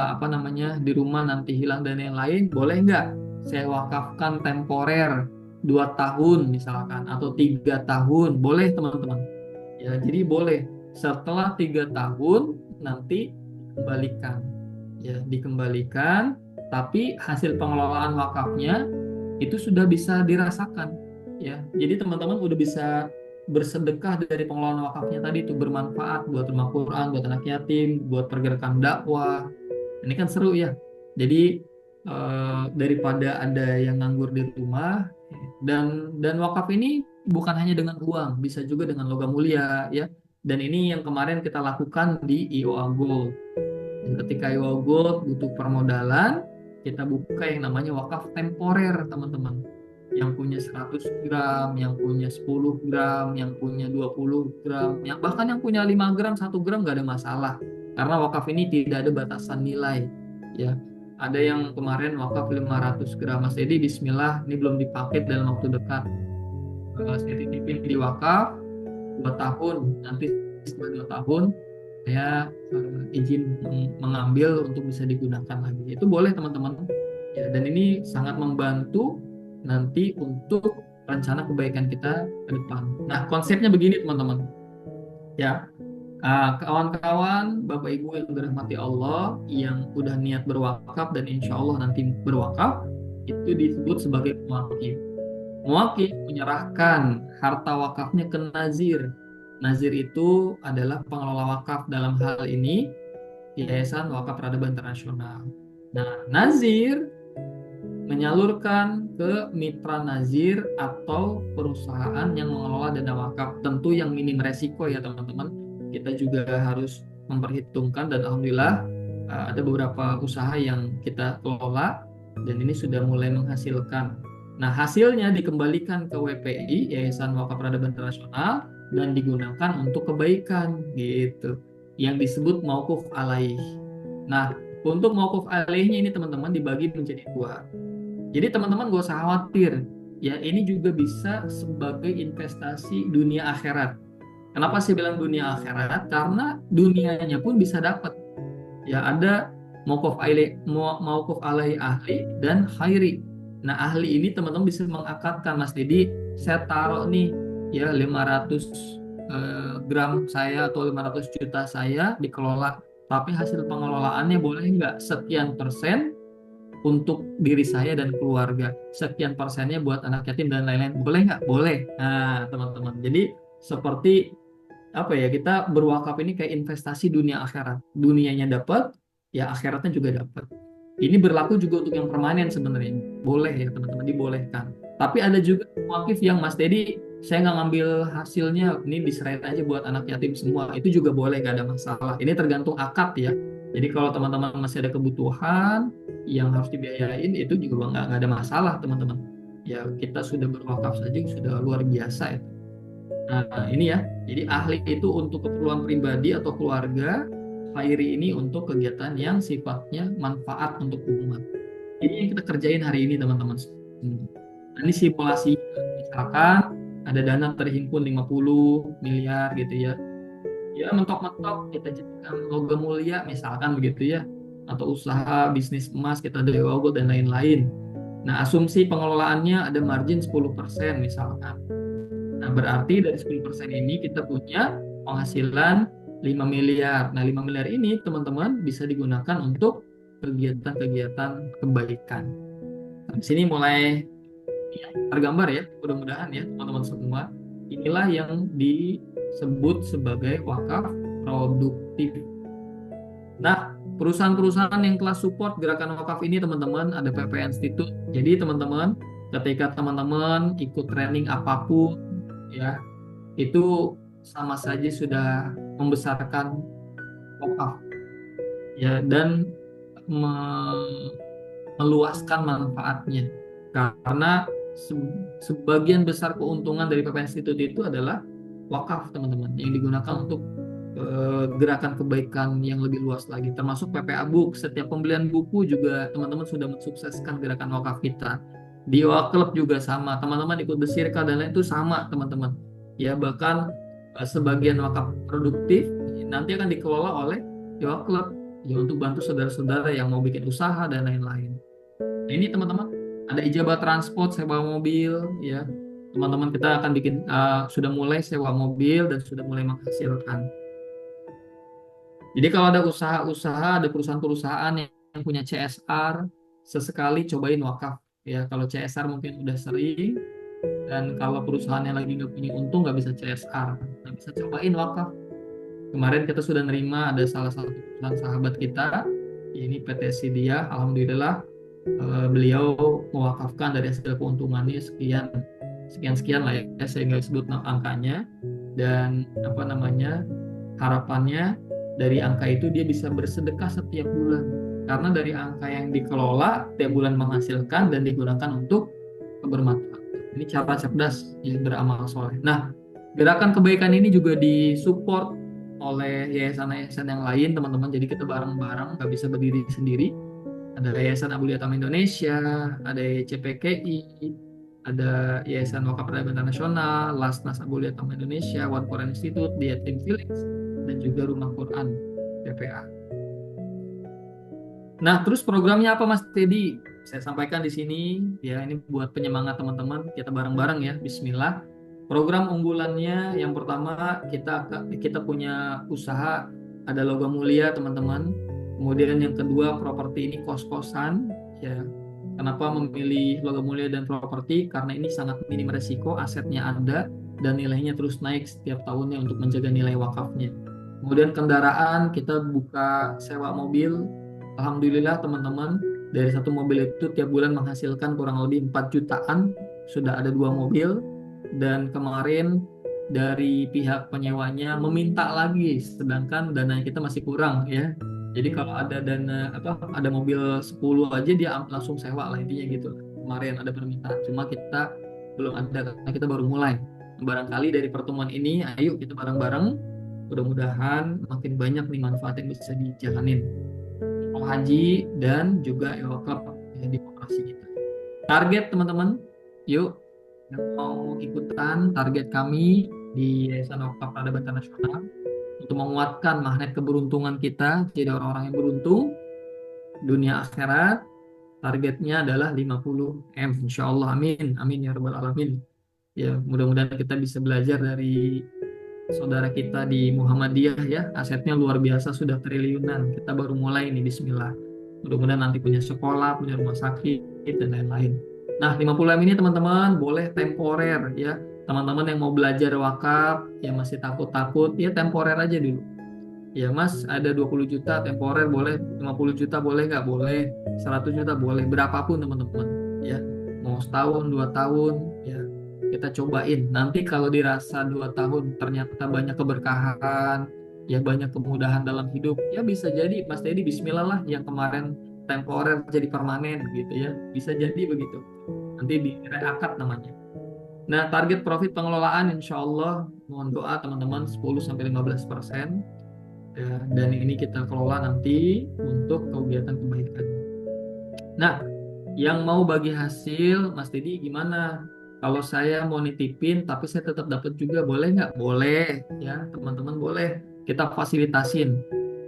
apa namanya, di rumah nanti hilang dan yang lain, boleh nggak saya wakafkan temporer 2 tahun misalkan, atau 3 tahun, boleh teman-teman, ya. Jadi boleh setelah 3 tahun nanti dikembalikan, ya, dikembalikan, tapi hasil pengelolaan wakafnya itu sudah bisa dirasakan, ya. Jadi teman-teman udah bisa bersedekah dari pengelolaan wakafnya tadi, itu bermanfaat buat rumah Quran, buat anak yatim, buat pergerakan dakwah. Ini kan seru, ya. Jadi daripada ada yang nganggur di rumah, dan wakaf ini bukan hanya dengan uang, bisa juga dengan logam mulia, ya. Dan ini yang kemarin kita lakukan di IOA Gold. Dan ketika IOA Gold butuh permodalan, kita buka yang namanya wakaf temporer, teman-teman. Yang punya 100 gram, yang punya 10 gram, yang punya 20 gram, yang bahkan yang punya 5 gram, 1 gram, nggak ada masalah. Karena wakaf ini tidak ada batasan nilai, ya. Ada yang kemarin wakaf 500 gram. Mas Edi, bismillah, ini belum dipakai dalam waktu dekat. Saya titipin di wakaf 2 tahun. Nanti setelah 2 tahun, saya izin mengambil untuk bisa digunakan lagi. Itu boleh, teman-teman. Ya, dan ini sangat membantu nanti untuk rencana kebaikan kita ke depan. Nah, konsepnya begini, teman-teman. Ya, kawan-kawan, Bapak Ibu yang dirahmati Allah, yang udah niat berwakaf dan insya Allah nanti berwakaf, itu disebut sebagai muwakif. Muwakif menyerahkan harta wakafnya ke nazir. Nazir itu adalah pengelola wakaf, dalam hal ini Yayasan Wakaf Peradaban Internasional. Nah, nazir menyalurkan ke mitra nazir atau perusahaan yang mengelola dana wakaf. Tentu yang minim resiko, ya teman-teman. Kita juga harus memperhitungkan, dan alhamdulillah ada beberapa usaha yang kita kelola dan ini sudah mulai menghasilkan. Nah, hasilnya dikembalikan ke WPI, Yayasan Wakaf Peradaban Internasional, dan digunakan untuk kebaikan, gitu. Yang disebut mauquf alaih. Nah, untuk mauquf alaihnya ini, teman-teman, dibagi menjadi 2. Jadi teman-teman gak usah khawatir, ya, ini juga bisa sebagai investasi dunia akhirat. Kenapa saya bilang dunia akhirat? Karena dunianya pun bisa dapat. Ya ada mauquf alai ahli dan khairi. Nah, ahli ini teman-teman bisa mengakatkan, Mas Dedi, saya taruh nih ya 500 gram saya atau 500 juta saya dikelola. Tapi hasil pengelolaannya boleh nggak sekian persen untuk diri saya dan keluarga, sekian persennya buat anak yatim dan lain-lain, boleh nggak? Boleh. Nah, teman-teman, jadi seperti apa ya, kita berwakaf ini kayak investasi dunia akhirat, dunianya dapat ya akhiratnya juga dapat. Ini berlaku juga untuk yang permanen sebenarnya, boleh ya teman-teman, dibolehkan. Tapi ada juga wakif yang Mas Dedi, saya nggak ngambil hasilnya, ini diserahin aja buat anak yatim semua, itu juga boleh, nggak ada masalah. Ini tergantung akad ya. Jadi kalau teman-teman masih ada kebutuhan yang harus dibiayain, itu juga nggak ada masalah teman-teman. Ya kita sudah berwakaf saja sudah luar biasa ya. Nah, ini ya. Jadi ahli itu untuk keperluan pribadi atau keluarga, khairi ini untuk kegiatan yang sifatnya manfaat untuk umat. Ini yang kita kerjain hari ini, teman-teman. Nah, ini simulasi, misalkan ada dana terhimpun 50 miliar gitu ya. Ya mentok-mentok kita jadikan logam mulia misalkan begitu ya. Atau usaha bisnis emas kita Dewa Gold dan lain-lain. Nah, asumsi pengelolaannya ada margin 10% misalkan. Nah, berarti dari 10% ini kita punya penghasilan 5 miliar. Nah, 5 miliar ini teman-teman bisa digunakan untuk kegiatan-kegiatan kebaikan. Nah, di sini mulai ya, tergambar ya, mudah-mudahan ya teman-teman semua. Inilah yang disebut sebagai wakaf produktif. Nah, perusahaan-perusahaan yang telah support gerakan wakaf ini teman-teman, ada PP Institute. Jadi teman-teman, ketika teman-teman ikut training apapun ya, itu sama saja sudah membesarkan wakaf ya, dan meluaskan manfaatnya, karena sebagian besar keuntungan dari PP Institute itu adalah wakaf teman-teman, yang digunakan untuk gerakan kebaikan yang lebih luas lagi, termasuk PPA Book. Setiap pembelian buku juga teman-teman sudah mensukseskan gerakan wakaf kita. Di Yoga Club juga sama, teman-teman ikut The Circle dan lain itu sama teman-teman ya. Bahkan sebagian wakaf produktif nanti akan dikelola oleh Yoga Club ya, untuk bantu saudara-saudara yang mau bikin usaha dan lain-lain. Nah, ini teman-teman ada ijabah transport, sewa mobil ya. Teman-teman kita akan bikin sudah mulai sewa mobil dan sudah mulai menghasilkan. Jadi kalau ada usaha-usaha, ada perusahaan-perusahaan yang punya CSR, sesekali cobain wakaf ya. Kalau CSR mungkin udah sering, dan kalau perusahaan yang lagi nggak punya untung nggak bisa CSR, nggak bisa cobain wakaf. Kemarin kita sudah nerima ada salah satu perusahaan sahabat kita, ini PT Sidia, alhamdulillah beliau mewakafkan dari hasil keuntungannya sekian sekian sekian lah ya, saya nggak sebut angkanya, dan apa namanya, harapannya dari angka itu dia bisa bersedekah setiap bulan, karena dari angka yang dikelola tiap bulan menghasilkan dan digunakan untuk kebermanfaatan. Ini cara cerdas ya, beramal soleh. Nah, gerakan kebaikan ini juga disupport oleh yayasan-yayasan yang lain teman-teman, jadi kita bareng-bareng, nggak bisa berdiri sendiri. Ada Yayasan Abu Yatam Indonesia, ada CPKI, ada Yayasan Wakaf Peradaban Internasional, Lasnas Abu Yatam Indonesia, One Quran Institute, The Yatim Village, dan juga Rumah Quran PPA. Nah, terus programnya apa Mas Teddy? Saya sampaikan di sini ya, ini buat penyemangat teman-teman, kita bareng-bareng ya. Bismillah. Program unggulannya yang pertama, kita punya usaha ada logam mulia teman-teman. Kemudian yang kedua, properti ini kos-kosan ya. Kenapa memilih logam mulia dan properti? Karena ini sangat minim resiko, asetnya ada dan nilainya terus naik setiap tahunnya untuk menjaga nilai wakafnya. Kemudian kendaraan, kita buka sewa mobil. Alhamdulillah teman-teman, dari satu mobil itu tiap bulan menghasilkan kurang lebih 4 jutaan, sudah ada 2 mobil, dan kemarin dari pihak penyewanya meminta lagi, sedangkan dana kita masih kurang ya. Jadi kalau ada dana ada mobil 10 aja dia langsung sewa lah, intinya gitu. Kemarin ada permintaan, cuma kita belum ada karena kita baru mulai. Barangkali dari pertemuan ini, ayo kita bareng-bareng, mudah-mudahan makin banyak nih manfaat yang bisa dijalanin haji dan juga Club ya, di operasi kita. Target teman-teman, yuk yang mau ikutan, target kami di Yayasan Wakaf Peradaban Nasional untuk menguatkan magnet keberuntungan kita jadi orang-orang yang beruntung dunia akhirat. Targetnya adalah 50 M, insya Allah. Amin amin ya rabbal alamin. Ya, mudah-mudahan kita bisa belajar dari saudara kita di Muhammadiyah ya. Asetnya luar biasa, sudah triliunan. Kita baru mulai nih, bismillah. Mudah-mudahan nanti punya sekolah, punya rumah sakit, dan lain-lain. Nah, 50 M ini teman-teman boleh temporer ya. Teman-teman yang mau belajar wakaf, yang masih takut-takut, ya temporer aja dulu. Ya Mas, ada 20 juta temporer boleh, 50 juta boleh nggak? Boleh, 100 juta boleh, berapapun teman-teman. Ya, mau setahun, 2 tahun, ya kita cobain. Nanti kalau dirasa 2 tahun ternyata banyak keberkahan, ya banyak kemudahan dalam hidup, ya bisa jadi Mas Dedi Bismillah lah yang kemarin temporer jadi permanen gitu ya. Bisa jadi begitu. Nanti di reakat namanya. Nah, target profit pengelolaan insya Allah mohon doa teman-teman 10-15%. Ya, dan ini kita kelola nanti untuk kegiatan kebaikan. Nah, yang mau bagi hasil, Mas Didi gimana? Kalau saya mau nitipin, tapi saya tetap dapat juga, boleh nggak? Boleh, ya teman-teman boleh. Kita fasilitasin.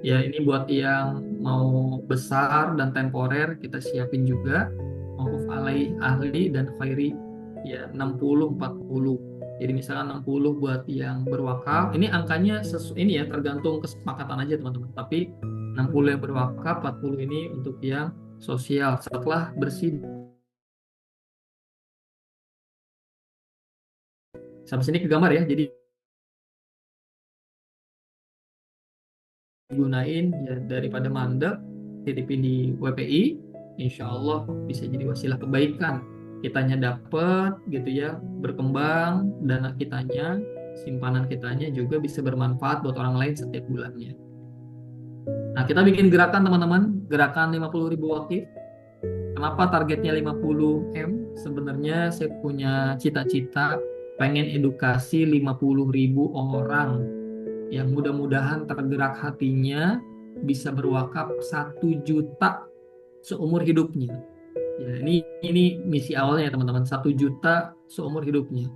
Ya, ini buat yang mau besar dan temporer, kita siapin juga. Mauf ahli dan khairi, ya 60-40. Jadi misalkan 60 buat yang berwakaf. Ini angkanya ini ya tergantung kesepakatan aja teman-teman. Tapi 60 yang berwakaf, 40 ini untuk yang sosial. Setelah bersih, sampai sini ke gambar ya. Jadi gunain ya daripada mandek, titipin di WPI, insya Allah bisa jadi wasilah kebaikan. Kitanya dapet gitu ya, berkembang, dana kitanya, simpanan kitanya juga bisa bermanfaat buat orang lain setiap bulannya. Nah, kita bikin gerakan teman-teman, gerakan 50.000 wakif. Kenapa targetnya 50 M? Sebenarnya saya punya cita-cita pengen edukasi 50.000 orang yang mudah-mudahan tergerak hatinya bisa berwakaf 1 juta seumur hidupnya. Ya, ini misi awalnya ya teman-teman, 1 juta seumur hidupnya.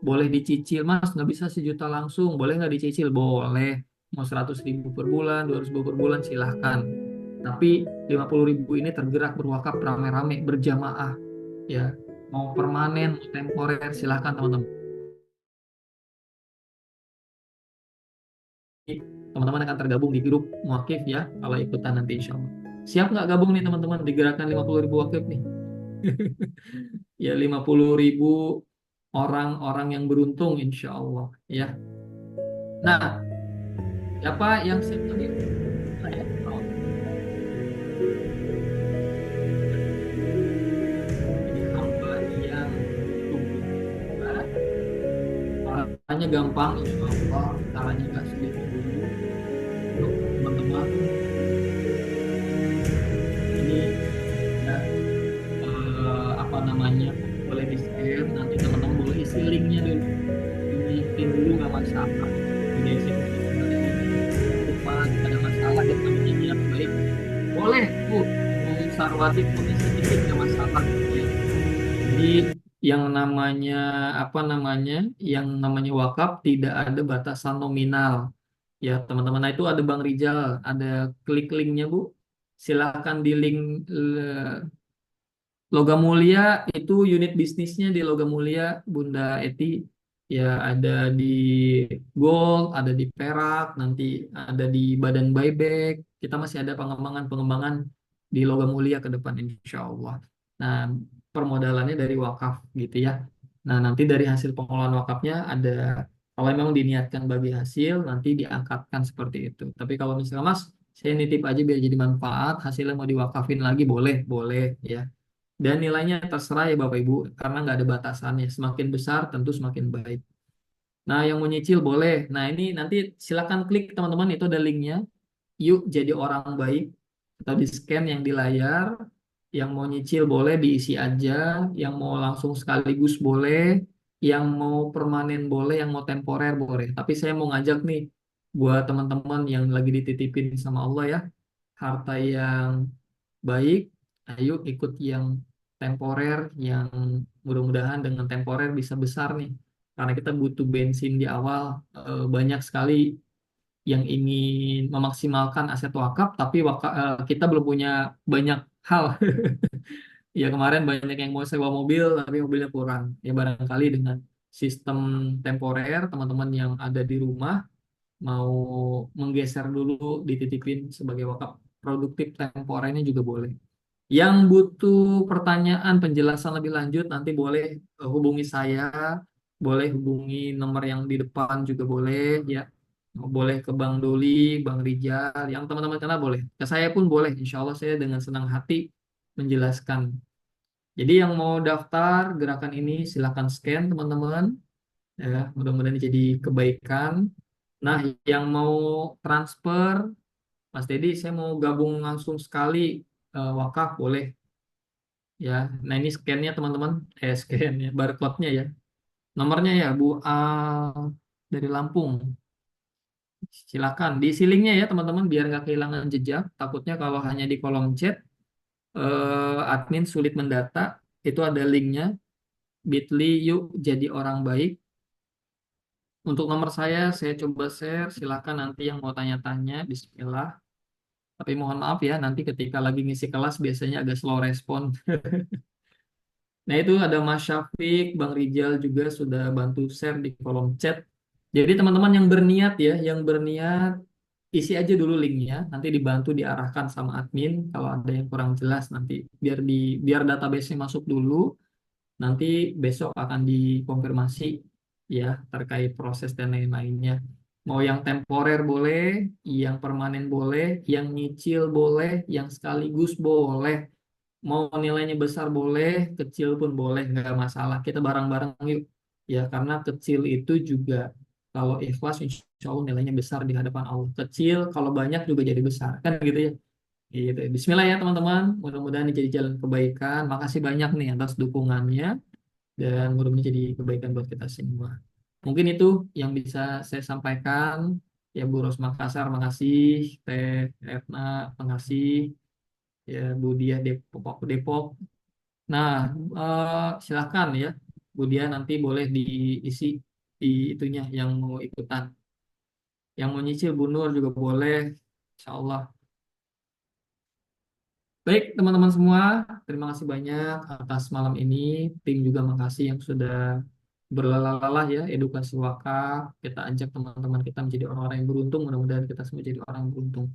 Boleh dicicil, Mas, nggak bisa 1 juta langsung, boleh nggak dicicil? Boleh. Mau 100.000 per bulan, 200.000 per bulan, silahkan. Tapi 50.000 ini tergerak berwakaf rame-rame, berjamaah. Ya, mau permanen, mau temporer, silahkan teman-teman. Teman-teman akan tergabung di grup muakif ya, kalau ikutan nanti insya Allah. Siap nggak gabung nih teman-teman di gerakan 50.000 wakif nih? Ya 50.000 orang-orang yang beruntung insya Allah ya. Nah, siapa yang siap tadi? Saya. Oh, ini hamba yang tunggu. Caranya gampang insya Allah, caranya nggak sulit dulu. Untuk teman-teman ini ya apa namanya, boleh di share, nanti teman-teman boleh isi linknya dulu, dilihatin dulu nggak masalah, udah isi lupa ada masalah dan namanya niat baik, boleh bu mau sarwati pun isi dikit nggak masalah ya. Jadi yang namanya apa namanya, yang namanya wakaf tidak ada batasan nominal ya teman-teman. Nah itu ada Bang Rijal, ada klik linknya bu, silakan di link Logam Mulia. Itu unit bisnisnya di Logam Mulia Bunda Eti, ya ada di Gold, ada di Perak, nanti ada di Badan Buyback. Kita masih ada pengembangan-pengembangan di Logam Mulia ke depan insya Allah. Nah, permodalannya dari wakaf gitu ya. Nah, nanti dari hasil pengelolaan wakafnya ada, kalau memang diniatkan bagi hasil nanti diangkatkan seperti itu. Tapi kalau misalnya Mas, saya nitip aja biar jadi manfaat, hasilnya mau diwakafin lagi boleh, boleh ya. Dan nilainya terserah ya Bapak Ibu, karena nggak ada batasannya. Semakin besar tentu semakin baik. Nah, yang mau nyicil boleh. Nah, ini nanti silakan klik teman-teman, itu ada linknya. Yuk jadi orang baik. Atau di scan yang di layar. Yang mau nyicil boleh diisi aja. Yang mau langsung sekaligus boleh. Yang mau permanen boleh. Yang mau temporer boleh. Tapi saya mau ngajak nih buat teman-teman yang lagi dititipin sama Allah ya. Harta yang baik, ayo ikut yang temporer, yang mudah-mudahan dengan temporer bisa besar nih. karena kita butuh bensin di awal. Banyak sekali yang ingin memaksimalkan aset wakaf, tapi kita belum punya banyak hal. Ya kemarin banyak yang mau sewa mobil, tapi mobilnya kurang. Ya barangkali dengan sistem temporer, teman-teman yang ada di rumah mau menggeser dulu, dititipin sebagai wakaf produktif temporernya juga boleh. Yang butuh pertanyaan penjelasan lebih lanjut nanti boleh hubungi saya, boleh hubungi nomor yang di depan juga boleh ya. Boleh ke Bang Doli, Bang Rijal, yang teman-teman kenal boleh. Ke saya pun boleh. Insya Allah saya dengan senang hati menjelaskan. Jadi yang mau daftar gerakan ini silahkan scan teman-teman. Ya, mudah-mudahan ini jadi kebaikan. Nah, yang mau transfer, Mas Dedi, saya mau gabung langsung sekali wakaf boleh. Ya, nah ini scan-nya teman-teman, scan-nya, barcode-nya ya. Nomornya ya Bu dari Lampung. Silakan diisi linknya ya teman-teman biar nggak kehilangan jejak. Takutnya kalau hanya di kolom chat admin sulit mendata. Itu ada linknya. Bit.ly yuk jadi orang baik. Untuk nomor saya coba share. Silakan nanti yang mau tanya-tanya. Bismillah. Tapi mohon maaf ya, nanti ketika lagi ngisi kelas biasanya agak slow respon. Nah itu ada Mas Syafiq, Bang Rijal juga sudah bantu share di kolom chat. Jadi teman-teman yang berniat ya, yang berniat isi aja dulu linknya, nanti dibantu diarahkan sama admin kalau ada yang kurang jelas nanti biar database-nya masuk dulu, nanti besok akan dikonfirmasi ya terkait proses dan lain-lainnya. Mau yang temporer boleh, yang permanen boleh, yang nyicil boleh, yang sekaligus boleh. Mau nilainya besar boleh, kecil pun boleh, nggak masalah. Kita bareng-bareng yuk. Ya, karena kecil itu juga kalau ikhlas insya Allah nilainya besar di hadapan Allah. Kecil kalau banyak juga jadi besar. Kan gitu ya. Gitu. Bismillah ya teman-teman. Mudah-mudahan ini jadi jalan kebaikan. Makasih banyak nih atas dukungannya. Dan mudah-mudahan jadi kebaikan buat kita semua. Mungkin itu yang bisa saya sampaikan. Ya Bu Ros Makassar, makasih. Teh Etna, makasih. Ya Bu Dia Depok, Depok. Nah, silakan ya, Bu Dia nanti boleh diisi di itunya yang mau ikutan. Yang mau nyicil Bu Nur juga boleh, Insya Allah. Baik, teman-teman semua, terima kasih banyak atas malam ini. Tim juga makasih yang sudah berlelah-lelah ya, edukasi wakaf. Kita ajak teman-teman kita menjadi orang-orang yang beruntung. Mudah-mudahan kita semua jadi orang yang beruntung.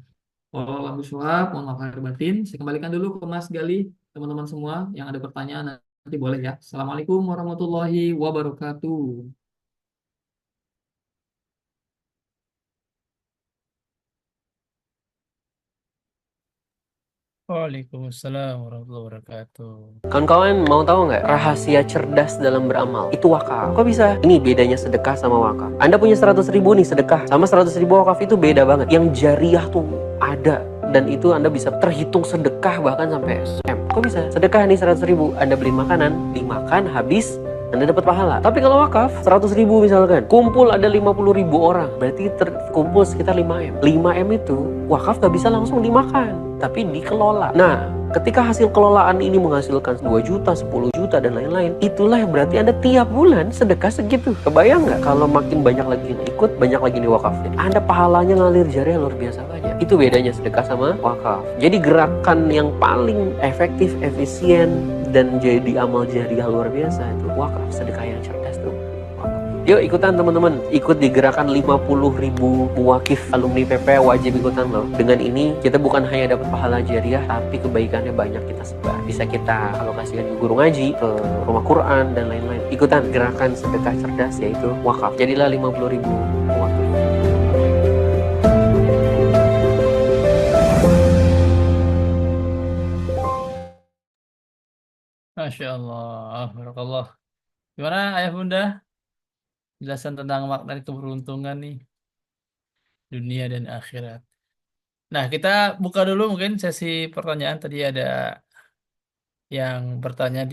Walau lampu suap, mohon maaf lahir batin. Saya kembalikan dulu ke Mas Gali, teman-teman semua yang ada pertanyaan nanti boleh ya. Assalamualaikum warahmatullahi wabarakatuh. Waalaikumsalam warahmatullahi wabarakatuh. Kawan-kawan mau tahu nggak rahasia cerdas dalam beramal? Itu wakaf. Kok bisa? Ini bedanya sedekah sama wakaf. Anda punya 100 ribu nih sedekah, sama 100 ribu wakaf itu beda banget. Yang jariah tuh ada. Dan itu Anda bisa terhitung sedekah bahkan sampai M. Kok bisa? Sedekah nih 100 ribu, Anda beli makanan, dimakan habis, Anda dapat pahala. Tapi kalau wakaf, 100 ribu misalkan, kumpul ada 50 ribu orang, berarti terkumpul sekitar 5M. 5M itu, wakaf nggak bisa langsung dimakan, tapi dikelola. Nah, ketika hasil kelolaan ini menghasilkan 2 juta, 10 juta, dan lain-lain, itulah yang berarti Anda tiap bulan sedekah segitu. Kebayang nggak? Kalau makin banyak lagi yang ikut, banyak lagi yang diwakafin. Anda pahalanya ngalir jariah luar biasa banyak. Itu bedanya sedekah sama wakaf. Jadi gerakan yang paling efektif, efisien, dan jadi amal jariah luar biasa itu wakaf, sedekah yang cerdas tuh. Yuk ikutan teman-teman, ikut di gerakan 50 ribu muwakif alumni PP, wajib ikutan loh. Dengan ini kita bukan hanya dapat pahala jariah, tapi kebaikannya banyak kita sebar. Bisa kita alokasikan ke guru ngaji, ke rumah Quran, dan lain-lain. Ikutan gerakan sedekah cerdas yaitu wakaf. Jadilah 50 ribu muwakif. Masya Allah, barakallah. Gimana ayah bunda? Jelasan tentang makna keberuntungan nih, dunia dan akhirat. Nah, kita buka dulu mungkin sesi pertanyaan. Tadi ada yang bertanya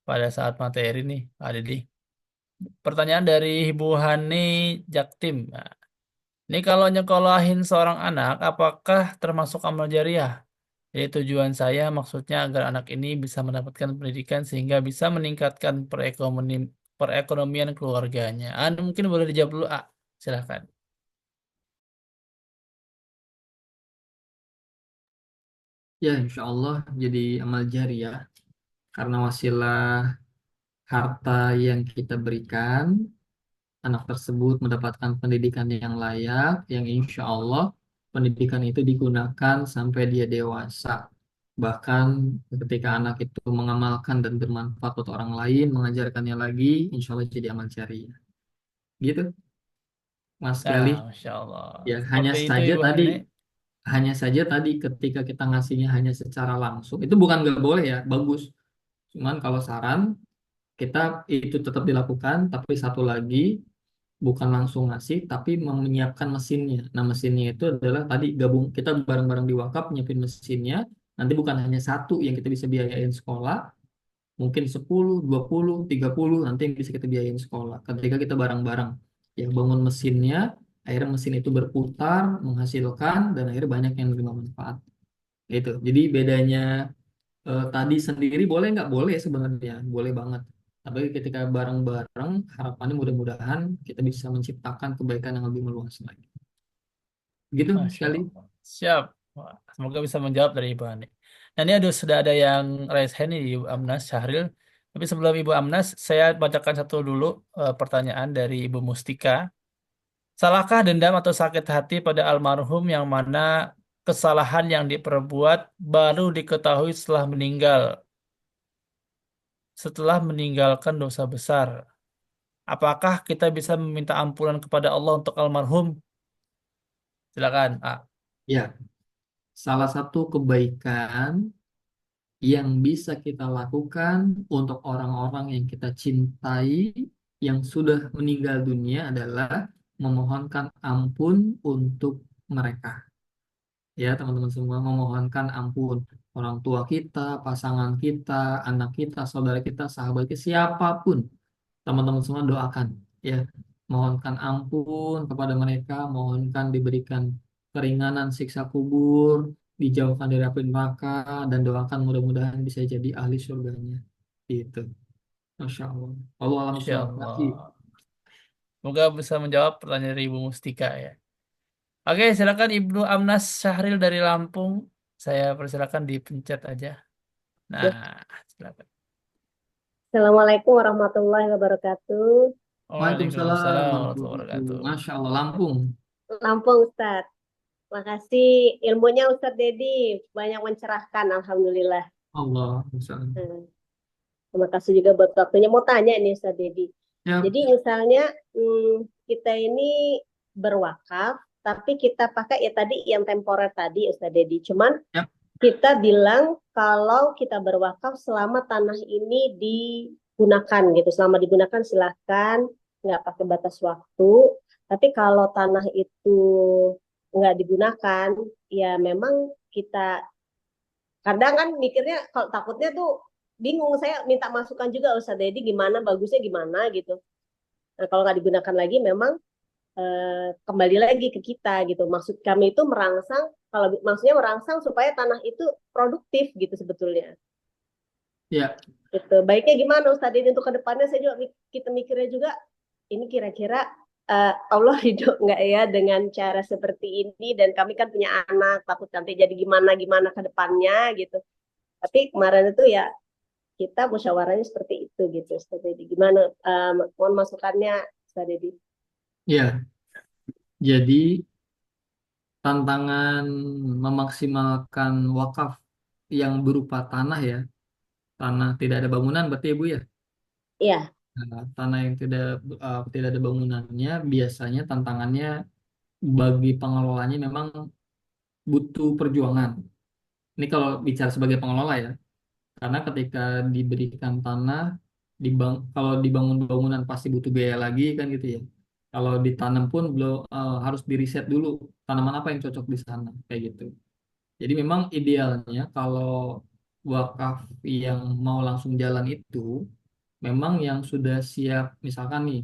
pada saat materi nih, ada di pertanyaan dari Ibu Hani Jaktim. Nah, ini kalau nyekolahin seorang anak, apakah termasuk amal jariah? Jadi tujuan saya maksudnya agar anak ini bisa mendapatkan pendidikan sehingga bisa meningkatkan perekonomian keluarganya. Mungkin boleh dijawab dulu, silahkan. Ya, insya Allah jadi amal jariah karena wasilah harta yang kita berikan, anak tersebut mendapatkan pendidikan yang layak, yang insya Allah pendidikan itu digunakan sampai dia dewasa. Bahkan ketika anak itu mengamalkan dan bermanfaat untuk orang lain, mengajarkannya lagi, insya Allah jadi amal jariah. Gitu, Mas Nah, Galih. Masya Allah. Ya, Seperti itu Ibu Hani. hanya saja tadi ketika kita ngasihnya hanya secara langsung, itu bukan nggak boleh ya, bagus. Cuman kalau saran, kita itu tetap dilakukan, tapi satu lagi, bukan langsung ngasih, tapi menyiapkan mesinnya. Nah, mesinnya itu adalah tadi gabung, kita bareng-bareng di wakaf nyiapin mesinnya, nanti bukan hanya satu yang kita bisa biayain sekolah, mungkin 10, 20, 30 nanti yang bisa kita biayain sekolah. Ketika kita bareng-bareng yang bangun mesinnya, akhirnya mesin itu berputar, menghasilkan, dan akhirnya banyak yang menerima manfaat. Itu. Jadi bedanya tadi sendiri boleh nggak? Boleh sebenarnya, boleh banget. Tapi ketika bareng-bareng, harapannya mudah-mudahan kita bisa menciptakan kebaikan yang lebih meluas lagi. Gitu Masya sekali. Allah. Siap. Wah, semoga bisa menjawab dari Ibu Hani. Nah ini sudah ada yang raise hand nih, Ibu Amnas Syahril. Tapi sebelum Ibu Amnas, saya bacakan satu dulu pertanyaan dari Ibu Mustika. Salahkah dendam atau sakit hati pada almarhum yang mana kesalahan yang diperbuat baru diketahui setelah meninggalkan dosa besar? Apakah kita bisa meminta ampunan kepada Allah untuk almarhum? Silakan. Ya, salah satu kebaikan yang bisa kita lakukan untuk orang-orang yang kita cintai yang sudah meninggal dunia adalah memohonkan ampun untuk mereka. Ya, teman-teman semua memohonkan ampun orang tua kita, pasangan kita, anak kita, saudara kita, sahabat kita, siapapun. Teman-teman semua doakan ya, mohonkan ampun kepada mereka, mohonkan diberikan keringanan siksa kubur, dijauhkan dari api neraka, dan doakan mudah-mudahan bisa jadi ahli surganya. Itu. Masya Allah. Allah alam Insya sholat. Allah. Semoga bisa menjawab pertanyaan dari Ibu Mustika ya. Oke, silakan Ibnu Amnas Syahril dari Lampung. Saya persilakan dipencet aja. Nah, Ya. silakan. Assalamualaikum warahmatullahi wabarakatuh. Waalaikumsalam Waalaikumsalam warahmatullahi warahmatullahi wabarakatuh. wabarakatuh. Masya Allah, Lampung. Lampung Ustadz. Makasih ilmunya Ustadz Dedi. Banyak mencerahkan, Alhamdulillah. Allah. Hmm. Terima kasih juga buat waktunya. Mau tanya nih Ustadz Dedi. Ya, Jadi misalnya kita ini berwakaf, tapi kita pakai ya tadi yang temporer tadi Ustadz Dedi. Cuman ya, kita bilang kalau kita berwakaf selama tanah ini digunakan gitu. Selama digunakan silahkan, nggak pakai batas waktu. Tapi kalau tanah itu nggak digunakan, ya memang kita kadang kan mikirnya kalau takutnya tuh bingung. Saya minta masukan juga Ustaz Dedi gimana bagusnya gimana gitu. Nah, kalau nggak digunakan lagi memang kembali lagi ke kita gitu. Maksud kami itu merangsang, kalau maksudnya merangsang supaya tanah itu produktif gitu sebetulnya. ya. Gitu. Baiknya gimana Ustaz Dedi untuk kedepannya saya juga kita mikirnya juga ini kira-kira Allah ridho nggak ya dengan cara seperti ini dan kami kan punya anak takut nanti jadi gimana gimana ke depannya gitu. Tapi kemarin itu ya kita musyawarahnya seperti itu gitu Ustaz Dedi. Gimana mohon masukannya Ustaz Dedi? Ya, jadi tantangan memaksimalkan wakaf yang berupa tanah ya, tanah tidak ada bangunan berarti Ibu ya. Iya, Nah, tanah yang tidak ada bangunannya biasanya tantangannya bagi pengelolanya memang butuh perjuangan. Ini kalau bicara sebagai pengelola ya, karena ketika diberikan tanah, kalau dibangun bangunan pasti butuh biaya lagi kan gitu ya. Kalau ditanam pun belum harus diriset dulu tanaman apa yang cocok di sana kayak gitu. Jadi memang idealnya kalau wakaf yang mau langsung jalan itu memang yang sudah siap, misalkan nih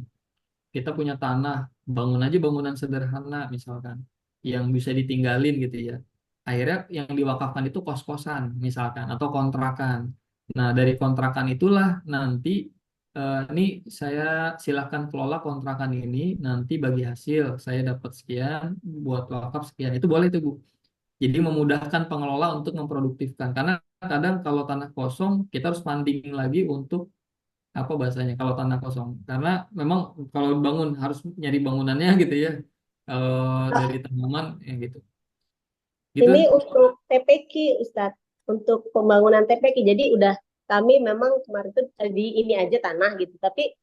kita punya tanah, bangun aja bangunan sederhana misalkan yang bisa ditinggalin gitu ya. Akhirnya yang diwakafkan itu kos-kosan misalkan atau kontrakan. Nah, dari kontrakan itulah nanti ini saya silakan kelola kontrakan ini, nanti bagi hasil saya dapat sekian, buat wakaf sekian. Itu boleh tuh Bu. Jadi memudahkan pengelola untuk memproduktifkan. Karena kadang kalau tanah kosong kita harus funding lagi untuk apa bahasanya kalau tanah kosong. Karena memang kalau bangun harus nyari bangunannya gitu ya. Kalau dari tanaman ya gitu. Gitu. Ini untuk TPQ, Ustadz, untuk pembangunan TPQ. Jadi udah kami memang kemarin itu di ini aja tanah gitu, tapi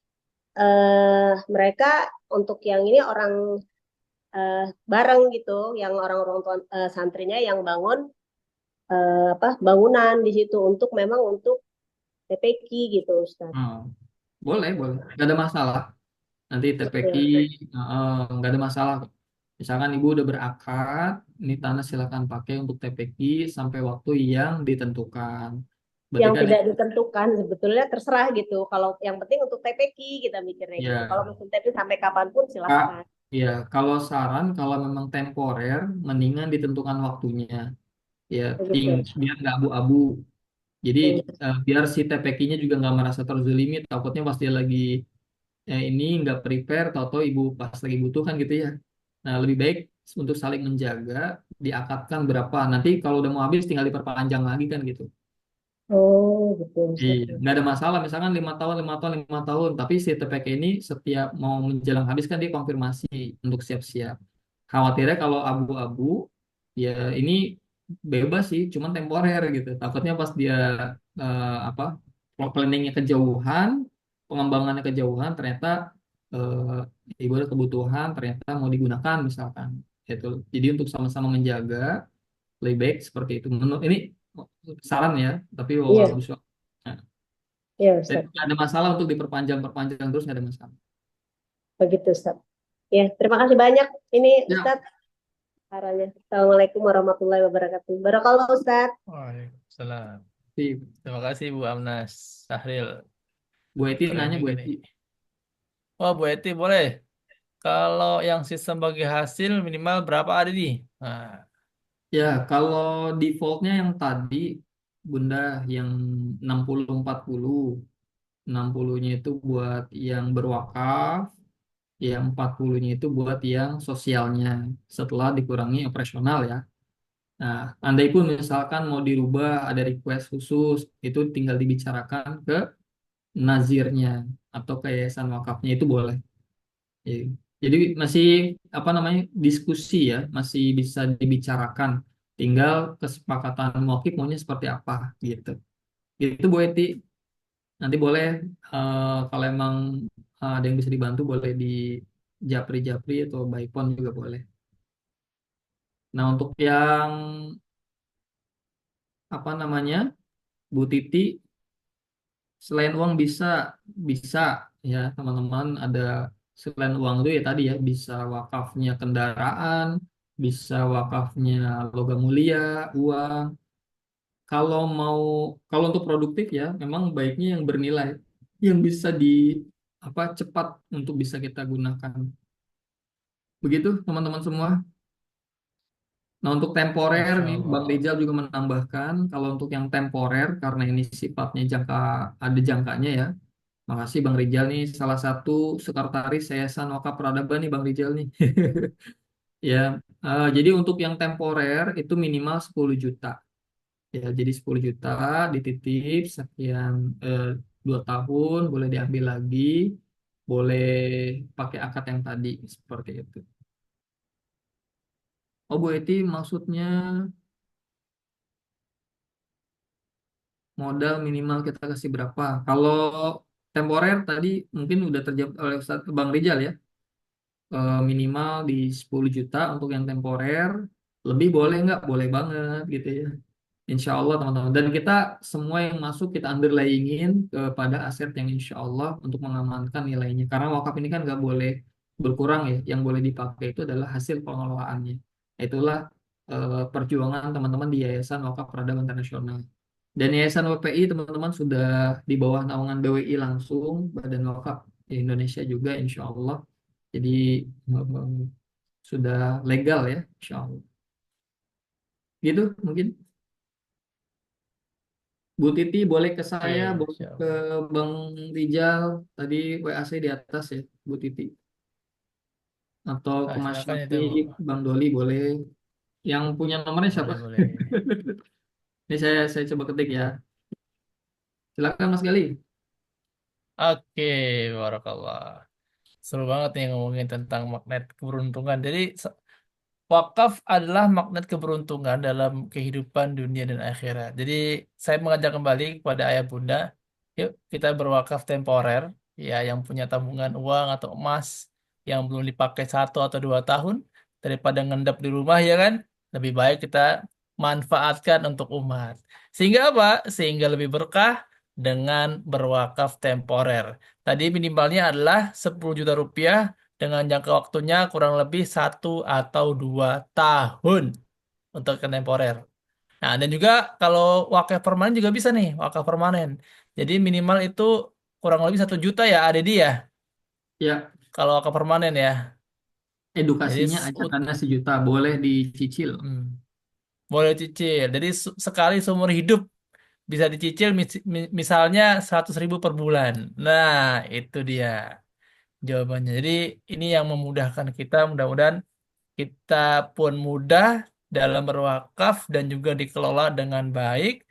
mereka untuk yang ini orang bareng gitu, yang orang-orang tua santrinya yang bangun apa bangunan di situ untuk memang untuk TPQ gitu, Ustadz. Hmm. Boleh, boleh. Nggak ada masalah. Nanti TPQ Iya. nggak ada masalah. Misalkan ibu udah berakad, ini tanah silakan pakai untuk TPQ sampai waktu yang ditentukan. Berarti Yang kan tidak ditentukan sebetulnya terserah gitu. Kalau yang penting untuk TPQ kita mikirnya gitu. Kalau ya mesin TPQ sampai kapanpun Kak, silahkan. ya kalau saran kalau memang temporer, mendingan ditentukan waktunya. Ya, Begitu. biar nggak abu-abu. Jadi Hmm. biar si TPQ-nya juga nggak merasa terzolimi, takutnya pas dia lagi ini nggak prepare, tahu-tahu ibu pas lagi butuh kan gitu ya. Nah, lebih baik untuk saling menjaga, diakatkan berapa. Nanti kalau udah mau habis tinggal diperpanjang lagi kan gitu. Oh, betul, Iya, Ustadz. nggak ada masalah. Misalkan 5 tahun, 5 tahun, 5 tahun. Tapi si TPK ini setiap mau menjelang habis kan dia konfirmasi untuk siap-siap. Khawatirnya kalau abu-abu, ya ini bebas sih, cuman temporer gitu. Takutnya pas dia apa planningnya kejauhan, pengembangannya kejauhan, ternyata ibu ada kebutuhan, ternyata mau digunakan misalkan. Gitu. Jadi untuk sama-sama menjaga, lebih baik seperti itu. Menurut ini saran ya, tapi Iya, walau iya, dan Ustadz. nggak ada masalah untuk diperpanjang-perpanjang terus nggak ada masalah. Begitu, Ustadz. Ya, terima kasih banyak ini Ya, Ustadz sarannya. Assalamualaikum warahmatullahi wabarakatuh. Barakallah Ustadz. Waalaikumsalam. si Terima kasih Bu Amnas Sahril. Bu Eti Keren nanya Bu juga nih. Eti. Oh, Bu Eti boleh. Kalau yang sistem bagi hasil minimal berapa ada nih? Nah, Ya, kalau defaultnya yang tadi Bunda yang 60-40, 60-nya itu buat yang berwakaf, yang 40-nya itu buat yang sosialnya setelah dikurangi operasional ya. Nah, andai pun misalkan mau dirubah ada request khusus, itu tinggal dibicarakan ke nazirnya atau ke yayasan wakafnya itu boleh. Iya. Jadi masih apa namanya diskusi ya, masih bisa dibicarakan. Tinggal kesepakatan muakib maunya seperti apa gitu. Itu Bu Eti. Nanti boleh kalau emang ada yang bisa dibantu boleh di japri-japri atau by phone juga boleh. Nah untuk yang apa namanya Bu Titi selain uang bisa bisa ya teman-teman ada selain uang itu ya tadi ya bisa wakafnya kendaraan, bisa wakafnya logam mulia, uang. Kalau mau kalau untuk produktif ya memang baiknya yang bernilai, yang bisa di apa cepat untuk bisa kita gunakan. Begitu teman-teman semua. Nah untuk temporer Masya nih Bang Allah. Rizal juga menambahkan kalau untuk yang temporer karena ini sifatnya jangka ada jangkanya ya. Makasih Bang Rijal nih salah satu sekretaris Yayasan Wakaf Peradaban nih Bang Rijal nih. Ya, jadi untuk yang temporer itu minimal 10 juta. Ya, jadi 10 juta dititip sekian 2 tahun boleh diambil lagi, boleh pakai akad yang tadi seperti itu. Oh Bu Eti maksudnya modal minimal kita kasih berapa? Kalau temporer tadi mungkin udah terjawab oleh Ustaz Bang Rijal ya. Minimal di 10 juta untuk yang temporer. Lebih boleh nggak? Boleh banget gitu ya. Insya Allah teman-teman. Dan kita semua yang masuk kita underlyingin kepada aset yang insya Allah untuk mengamankan nilainya. Karena wakaf ini kan nggak boleh berkurang ya. Yang boleh dipakai itu adalah hasil pengelolaannya. Itulah perjuangan teman-teman di Yayasan Wakaf Peradaban Internasional. Dan Yayasan WPI teman-teman sudah di bawah naungan BWI langsung, Badan Wakaf di Indonesia juga insya Allah. Jadi sudah legal ya, insya Allah. Gitu mungkin. Bu Titi boleh ke Oke, saya, boleh Masya ke Allah. Bang Rijal. Tadi WAC di atas ya, Bu Titi. Atau ke Mas Silakan itu, Bu. Syafiq, Bang Doli boleh. Yang punya nomornya siapa? Boleh, boleh. Ini saya coba ketik ya. Silakan Mas Gali. Oke, barakallah. Seru banget nih ngomongin tentang magnet keberuntungan. Jadi, wakaf adalah magnet keberuntungan dalam kehidupan dunia dan akhirat. Jadi, saya mengajak kembali kepada ayah bunda, yuk kita berwakaf temporer, ya yang punya tabungan uang atau emas yang belum dipakai 1 atau 2 tahun, daripada ngendap di rumah ya kan, lebih baik kita manfaatkan untuk umat. Sehingga apa? Sehingga lebih berkah dengan berwakaf temporer. Tadi minimalnya adalah 10 juta rupiah dengan jangka waktunya kurang lebih 1 atau 2 tahun untuk kontemporer. Nah, dan juga kalau wakaf permanen juga bisa nih, wakaf permanen. Jadi minimal itu kurang lebih 1 juta ya, ADD ya, Ya, kalau wakaf permanen ya. Jadi edukasinya ajakannya 1 juta, boleh dicicil. hmm, boleh cicil. Jadi sekali seumur hidup bisa dicicil misalnya 100 ribu per bulan. Nah, itu dia jawabannya. Jadi ini yang memudahkan kita, mudah-mudahan kita pun mudah dalam berwakaf dan juga dikelola dengan baik.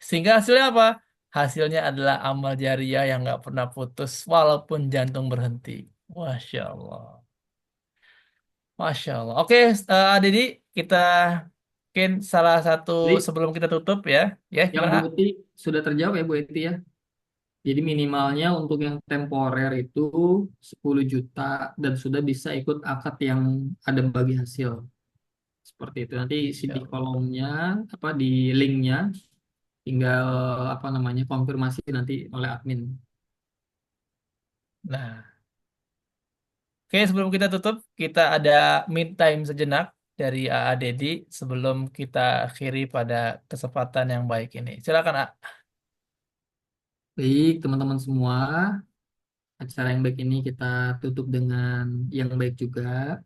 Sehingga hasilnya apa? Hasilnya adalah amal jariah yang nggak pernah putus walaupun jantung berhenti. Masya Allah. Masya Allah. Oke, Didi, kita mungkin salah satu Jadi sebelum kita tutup ya. Ya, yang gimana? Bu Ah? Eti sudah terjawab ya Bu Eti ya. Jadi minimalnya untuk yang temporer itu 10 juta dan sudah bisa ikut akad yang ada bagi hasil. Seperti itu. Nanti isi Masya di Allah. kolomnya apa di linknya tinggal apa namanya konfirmasi nanti oleh admin. Nah, oke sebelum kita tutup, kita ada mid time sejenak dari AA Dedi sebelum kita akhiri pada kesempatan yang baik ini. Silakan, A. Baik, teman-teman semua, acara yang baik ini kita tutup dengan yang baik juga,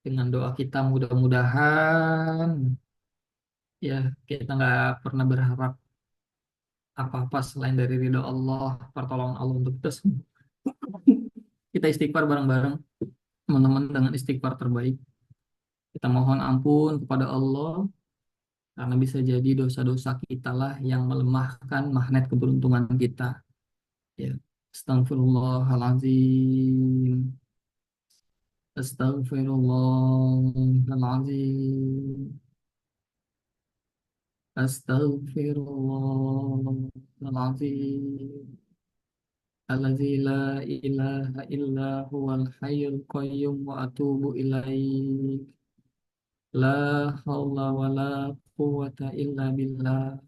dengan doa kita mudah-mudahan ya kita nggak pernah berharap apa-apa selain dari ridho Allah, pertolongan Allah untuk kita semua. Kita istighfar bareng-bareng, teman-teman dengan istighfar terbaik. Kita mohon ampun kepada Allah karena bisa jadi dosa-dosa kita lah yang melemahkan magnet keberuntungan kita. Ya, Astagfirullahaladzim. Astagfirullahaladzim. Astagfirullahaladzim. Alladzi la ilaha illa huwal hayyul qayyum wa atubu ilaih. La haula wa la quwwata illa billah.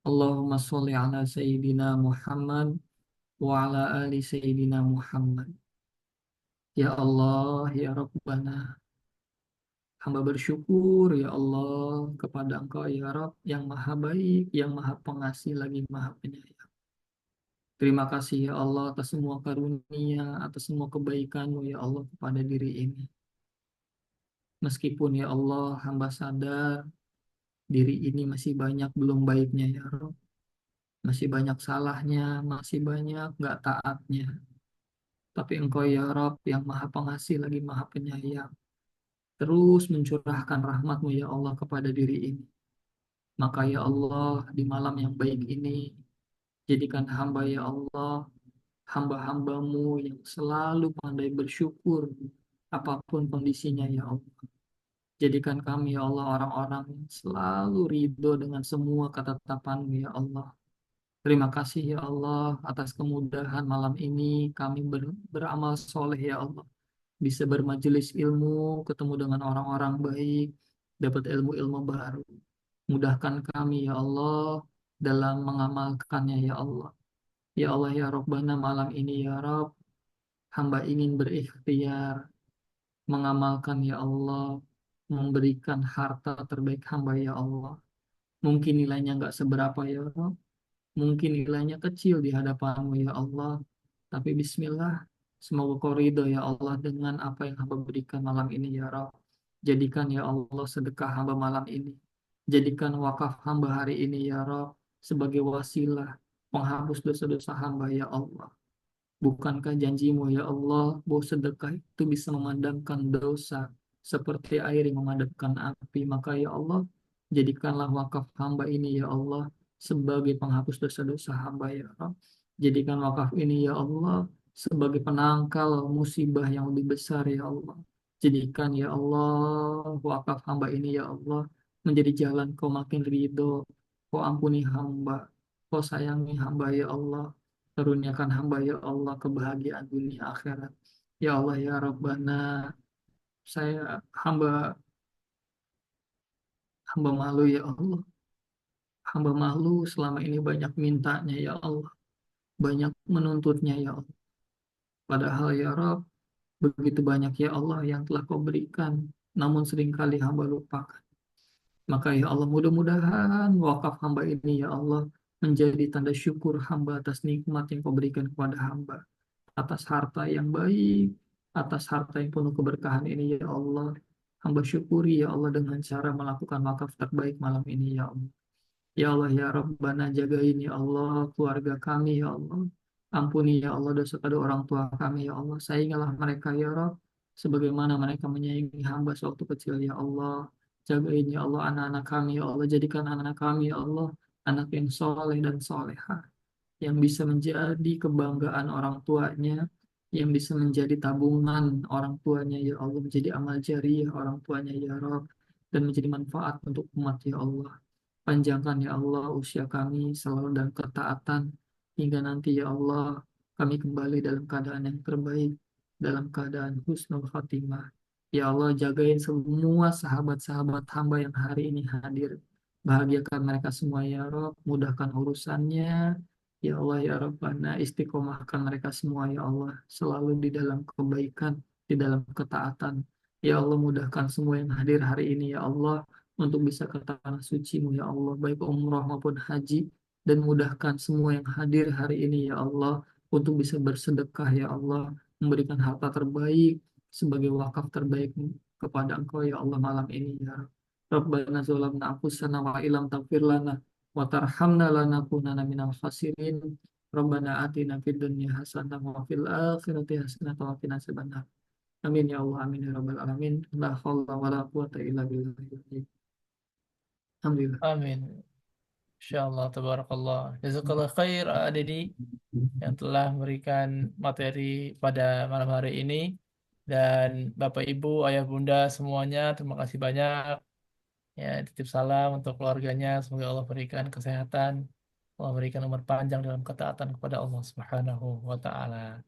Allahumma sholli ala sayyidina Muhammad wa ala ali sayyidina Muhammad. Ya Allah, ya Rabbana, hamba bersyukur ya Allah kepada Engkau ya Rabb yang maha baik, yang maha pengasih lagi maha penyayang. Terima kasih ya Allah atas semua karunia, atas semua kebaikan-Mu ya Allah kepada diri ini. Meskipun ya Allah hamba sadar diri ini masih banyak belum baiknya ya Rabb. Masih banyak salahnya, masih banyak nggak taatnya. Tapi Engkau ya Rabb yang maha pengasih lagi maha penyayang. Terus mencurahkan rahmat-Mu ya Allah kepada diri ini. Maka ya Allah di malam yang baik ini jadikan hamba ya Allah hamba-hambamu yang selalu pandai bersyukur apapun kondisinya ya Allah. Jadikan kami ya Allah orang-orang yang selalu ridho dengan semua ketetapan-Mu ya Allah. Terima kasih ya Allah atas kemudahan malam ini kami beramal soleh ya Allah. Bisa bermajelis ilmu, ketemu dengan orang-orang baik, dapat ilmu-ilmu baru. Mudahkan kami ya Allah dalam mengamalkannya ya Allah. Ya Allah ya Rabbana malam ini ya Rabb, hamba ingin berikhtiar, mengamalkan ya Allah, memberikan harta terbaik hamba ya Allah. Mungkin nilainya nggak seberapa ya Rabb, mungkin nilainya kecil di hadapanmu ya Allah. Tapi Bismillah, semoga kau ridho ya Allah dengan apa yang hamba berikan malam ini ya Rabb. Jadikan ya Allah sedekah hamba malam ini. Jadikan wakaf hamba hari ini ya Rabb. sebagai wasilah penghapus dosa-dosa hamba ya Allah. Bukankah janjimu ya Allah bahwa sedekah itu bisa memadamkan dosa seperti air yang memadamkan api. Maka ya Allah, jadikanlah wakaf hamba ini ya Allah sebagai penghapus dosa-dosa hamba ya Allah. Jadikan wakaf ini ya Allah sebagai penangkal musibah yang lebih besar ya Allah. Jadikan ya Allah wakaf hamba ini ya Allah menjadi jalan kau makin ridho. Kau ampuni hamba. Kau sayangi hamba ya Allah. Karuniakan hamba ya Allah kebahagiaan dunia akhirat. Ya Allah ya Rabbana, saya hamba malu ya Allah. Hamba malu selama ini banyak mintanya ya Allah. Banyak menuntutnya ya Allah. Padahal ya Rabb, begitu banyak ya Allah yang telah kau berikan. Namun seringkali hamba lupakan. Maka ya Allah mudah-mudahan wakaf hamba ini ya Allah menjadi tanda syukur hamba atas nikmat yang kau berikan kepada hamba. Atas harta yang baik, atas harta yang penuh keberkahan ini ya Allah. Hamba syukuri ya Allah dengan cara melakukan wakaf terbaik malam ini ya Allah. Ya Allah ya Rabbana, jagain ya Allah keluarga kami ya Allah. Ampuni ya Allah dosa kedua orang tua kami ya Allah. Sayangilah mereka ya Rabb sebagaimana mereka menyayangi hamba sewaktu kecil ya Allah. Jagain ya Allah anak-anak kami ya Allah. Jadikan anak-anak kami ya Allah anak yang soleh dan soleha, yang bisa menjadi kebanggaan orang tuanya, yang bisa menjadi tabungan orang tuanya ya Allah, menjadi amal jariah orang tuanya ya Rabb, dan menjadi manfaat untuk umat ya Allah. Panjangkan ya Allah usia kami selalu dalam ketaatan, hingga nanti ya Allah kami kembali dalam keadaan yang terbaik, dalam keadaan husnul khatimah. Ya Allah, jagain semua sahabat-sahabat hamba yang hari ini hadir. Bahagiakan mereka semua ya Rob, mudahkan urusannya. Ya Allah ya Rabbana, istiqomahkan mereka semua ya Allah, selalu di dalam kebaikan, di dalam ketaatan. Ya Allah, mudahkan semua yang hadir hari ini ya Allah untuk bisa ke tanah suci-Mu ya Allah, baik umrah maupun haji, dan mudahkan semua yang hadir hari ini ya Allah untuk bisa bersedekah ya Allah, memberikan harta terbaik sebagai wakaf terbaik kepada Engkau ya Allah malam ini ya Rabb. Rabbana zalamna anfusana wa ilam taghfir lana wa tarhamna lanakunanna minal khasirin. Rabbana atina fid dunya hasanah wa fil akhirati hasanah wa qina adzabannar. Amin ya Allah, amin ya rabbal alamin. La haula wala quwata illa billah. Alhamdulillah. Amin. Insyaallah, tabarakallah. Jazakallah khair, Dedi, yang telah memberikan materi pada malam hari ini. Dan Bapak Ibu, Ayah Bunda semuanya, terima kasih banyak. Ya, titip salam untuk keluarganya. Semoga Allah berikan kesehatan. Allah berikan umur panjang dalam ketaatan kepada Allah Subhanahu wa taala.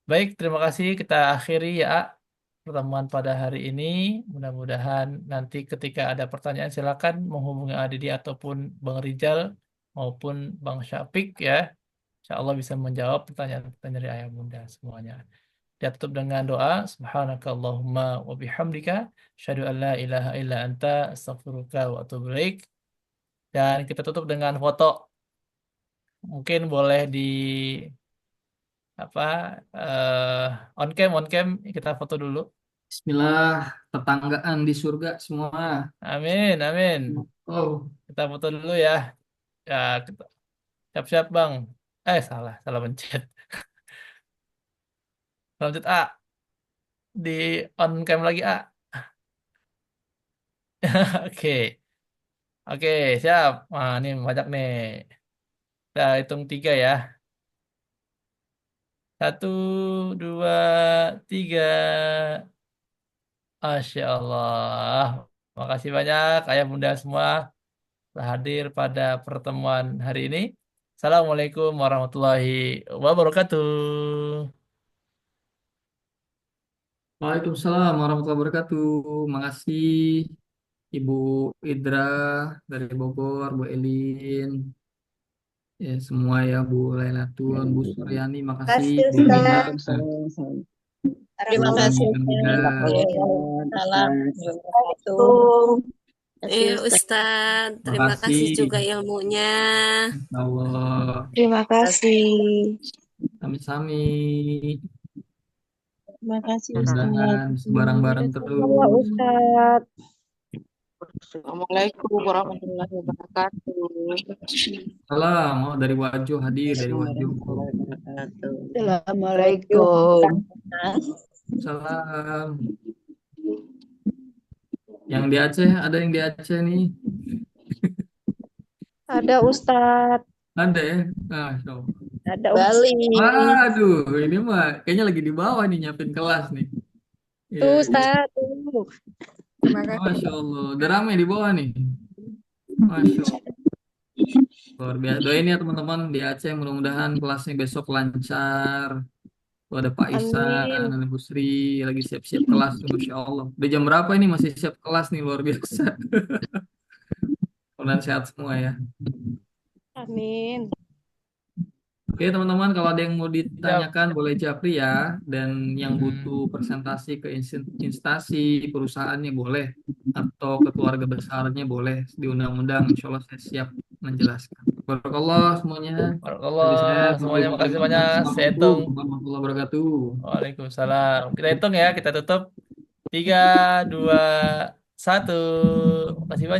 Baik, terima kasih. Kita akhiri ya pertemuan pada hari ini. Mudah-mudahan nanti ketika ada pertanyaan silakan menghubungi Adidi ataupun Bang Rijal maupun Bang Syafiq ya. Insya Allah bisa menjawab pertanyaan-pertanyaan dari ayah bunda semuanya. Dia tutup dengan doa, Subhanakallahumma wa bihamdika, asyhadu an la ilaha illa anta, astaghfiruka wa atubu ilaik. Dan kita tutup dengan foto. Mungkin boleh di apa on cam kita foto dulu. Bismillah, tetanggaan di surga semua. Amin, amin. Oh, Kita foto dulu ya. Ya, kita siap-siap Bang. Salah pencet. Lanjut A, di on cam lagi A. Oke, oke, siap. Wah, ini banyak nih. Kita hitung tiga ya. Satu, dua, tiga. Masya Allah. Makasih banyak ayah bunda semua telah hadir pada pertemuan hari ini. Assalamualaikum warahmatullahi wabarakatuh. Waalaikumsalam warahmatullahi wabarakatuh. Makasih Ibu Idra dari Bogor, Bu Elin, ya semua ya Bu Lailatun, Bu Suryani, makasih Kasih Bu Nina, Ustaz. Terima Bu kasih. Hamida. Salam. Assalamualaikum. Iya, Ustadz. Terima kasih Makasih, juga ilmunya. Insya Allah. Terima kasih. Sami-sami. Terima kasih Ustaz. Mudah-mudahan bareng-bareng Allah terus. Ustaz. Assalamualaikum warahmatullahi wabarakatuh. Salam, oh dari Wajo hadir dari Wajo. Assalamualaikum. Salam. Yang di Aceh, ada yang di Aceh nih? Ada Ustadz. Ada ya? Nah, so. Ada Bali. Waduh, ini mah kayaknya lagi di bawah nih nyiapin kelas nih. Iya, Tuh iya. Ustadz. Tuh. Terima kasih. Masya Allah, udah ramai di bawah nih. Masya Allah. Luar biasa. Doain ya teman-teman di Aceh, mudah-mudahan kelasnya besok lancar. Tuh ada Pak Isan, Amin. ada Bu Sri, lagi siap-siap kelas. Masya Allah. Udah jam berapa ini masih siap kelas nih, luar biasa. Mudah-mudahan sehat semua ya. Amin. Oke teman-teman, kalau ada yang mau Siap. ditanyakan boleh japri ya. Dan yang butuh presentasi ke instansi perusahaannya boleh. Atau ke keluarga besarnya boleh. Diundang-undang, insya Allah saya siap menjelaskan. Barakallah semuanya. Barakallah Habis saya semuanya, makasih banyak. Saya Assalamualaikum hitung. warahmatullahi wabarakatuh. Waalaikumsalam. Kita hitung ya, kita tutup. 3, 2, 1. Makasih banyak.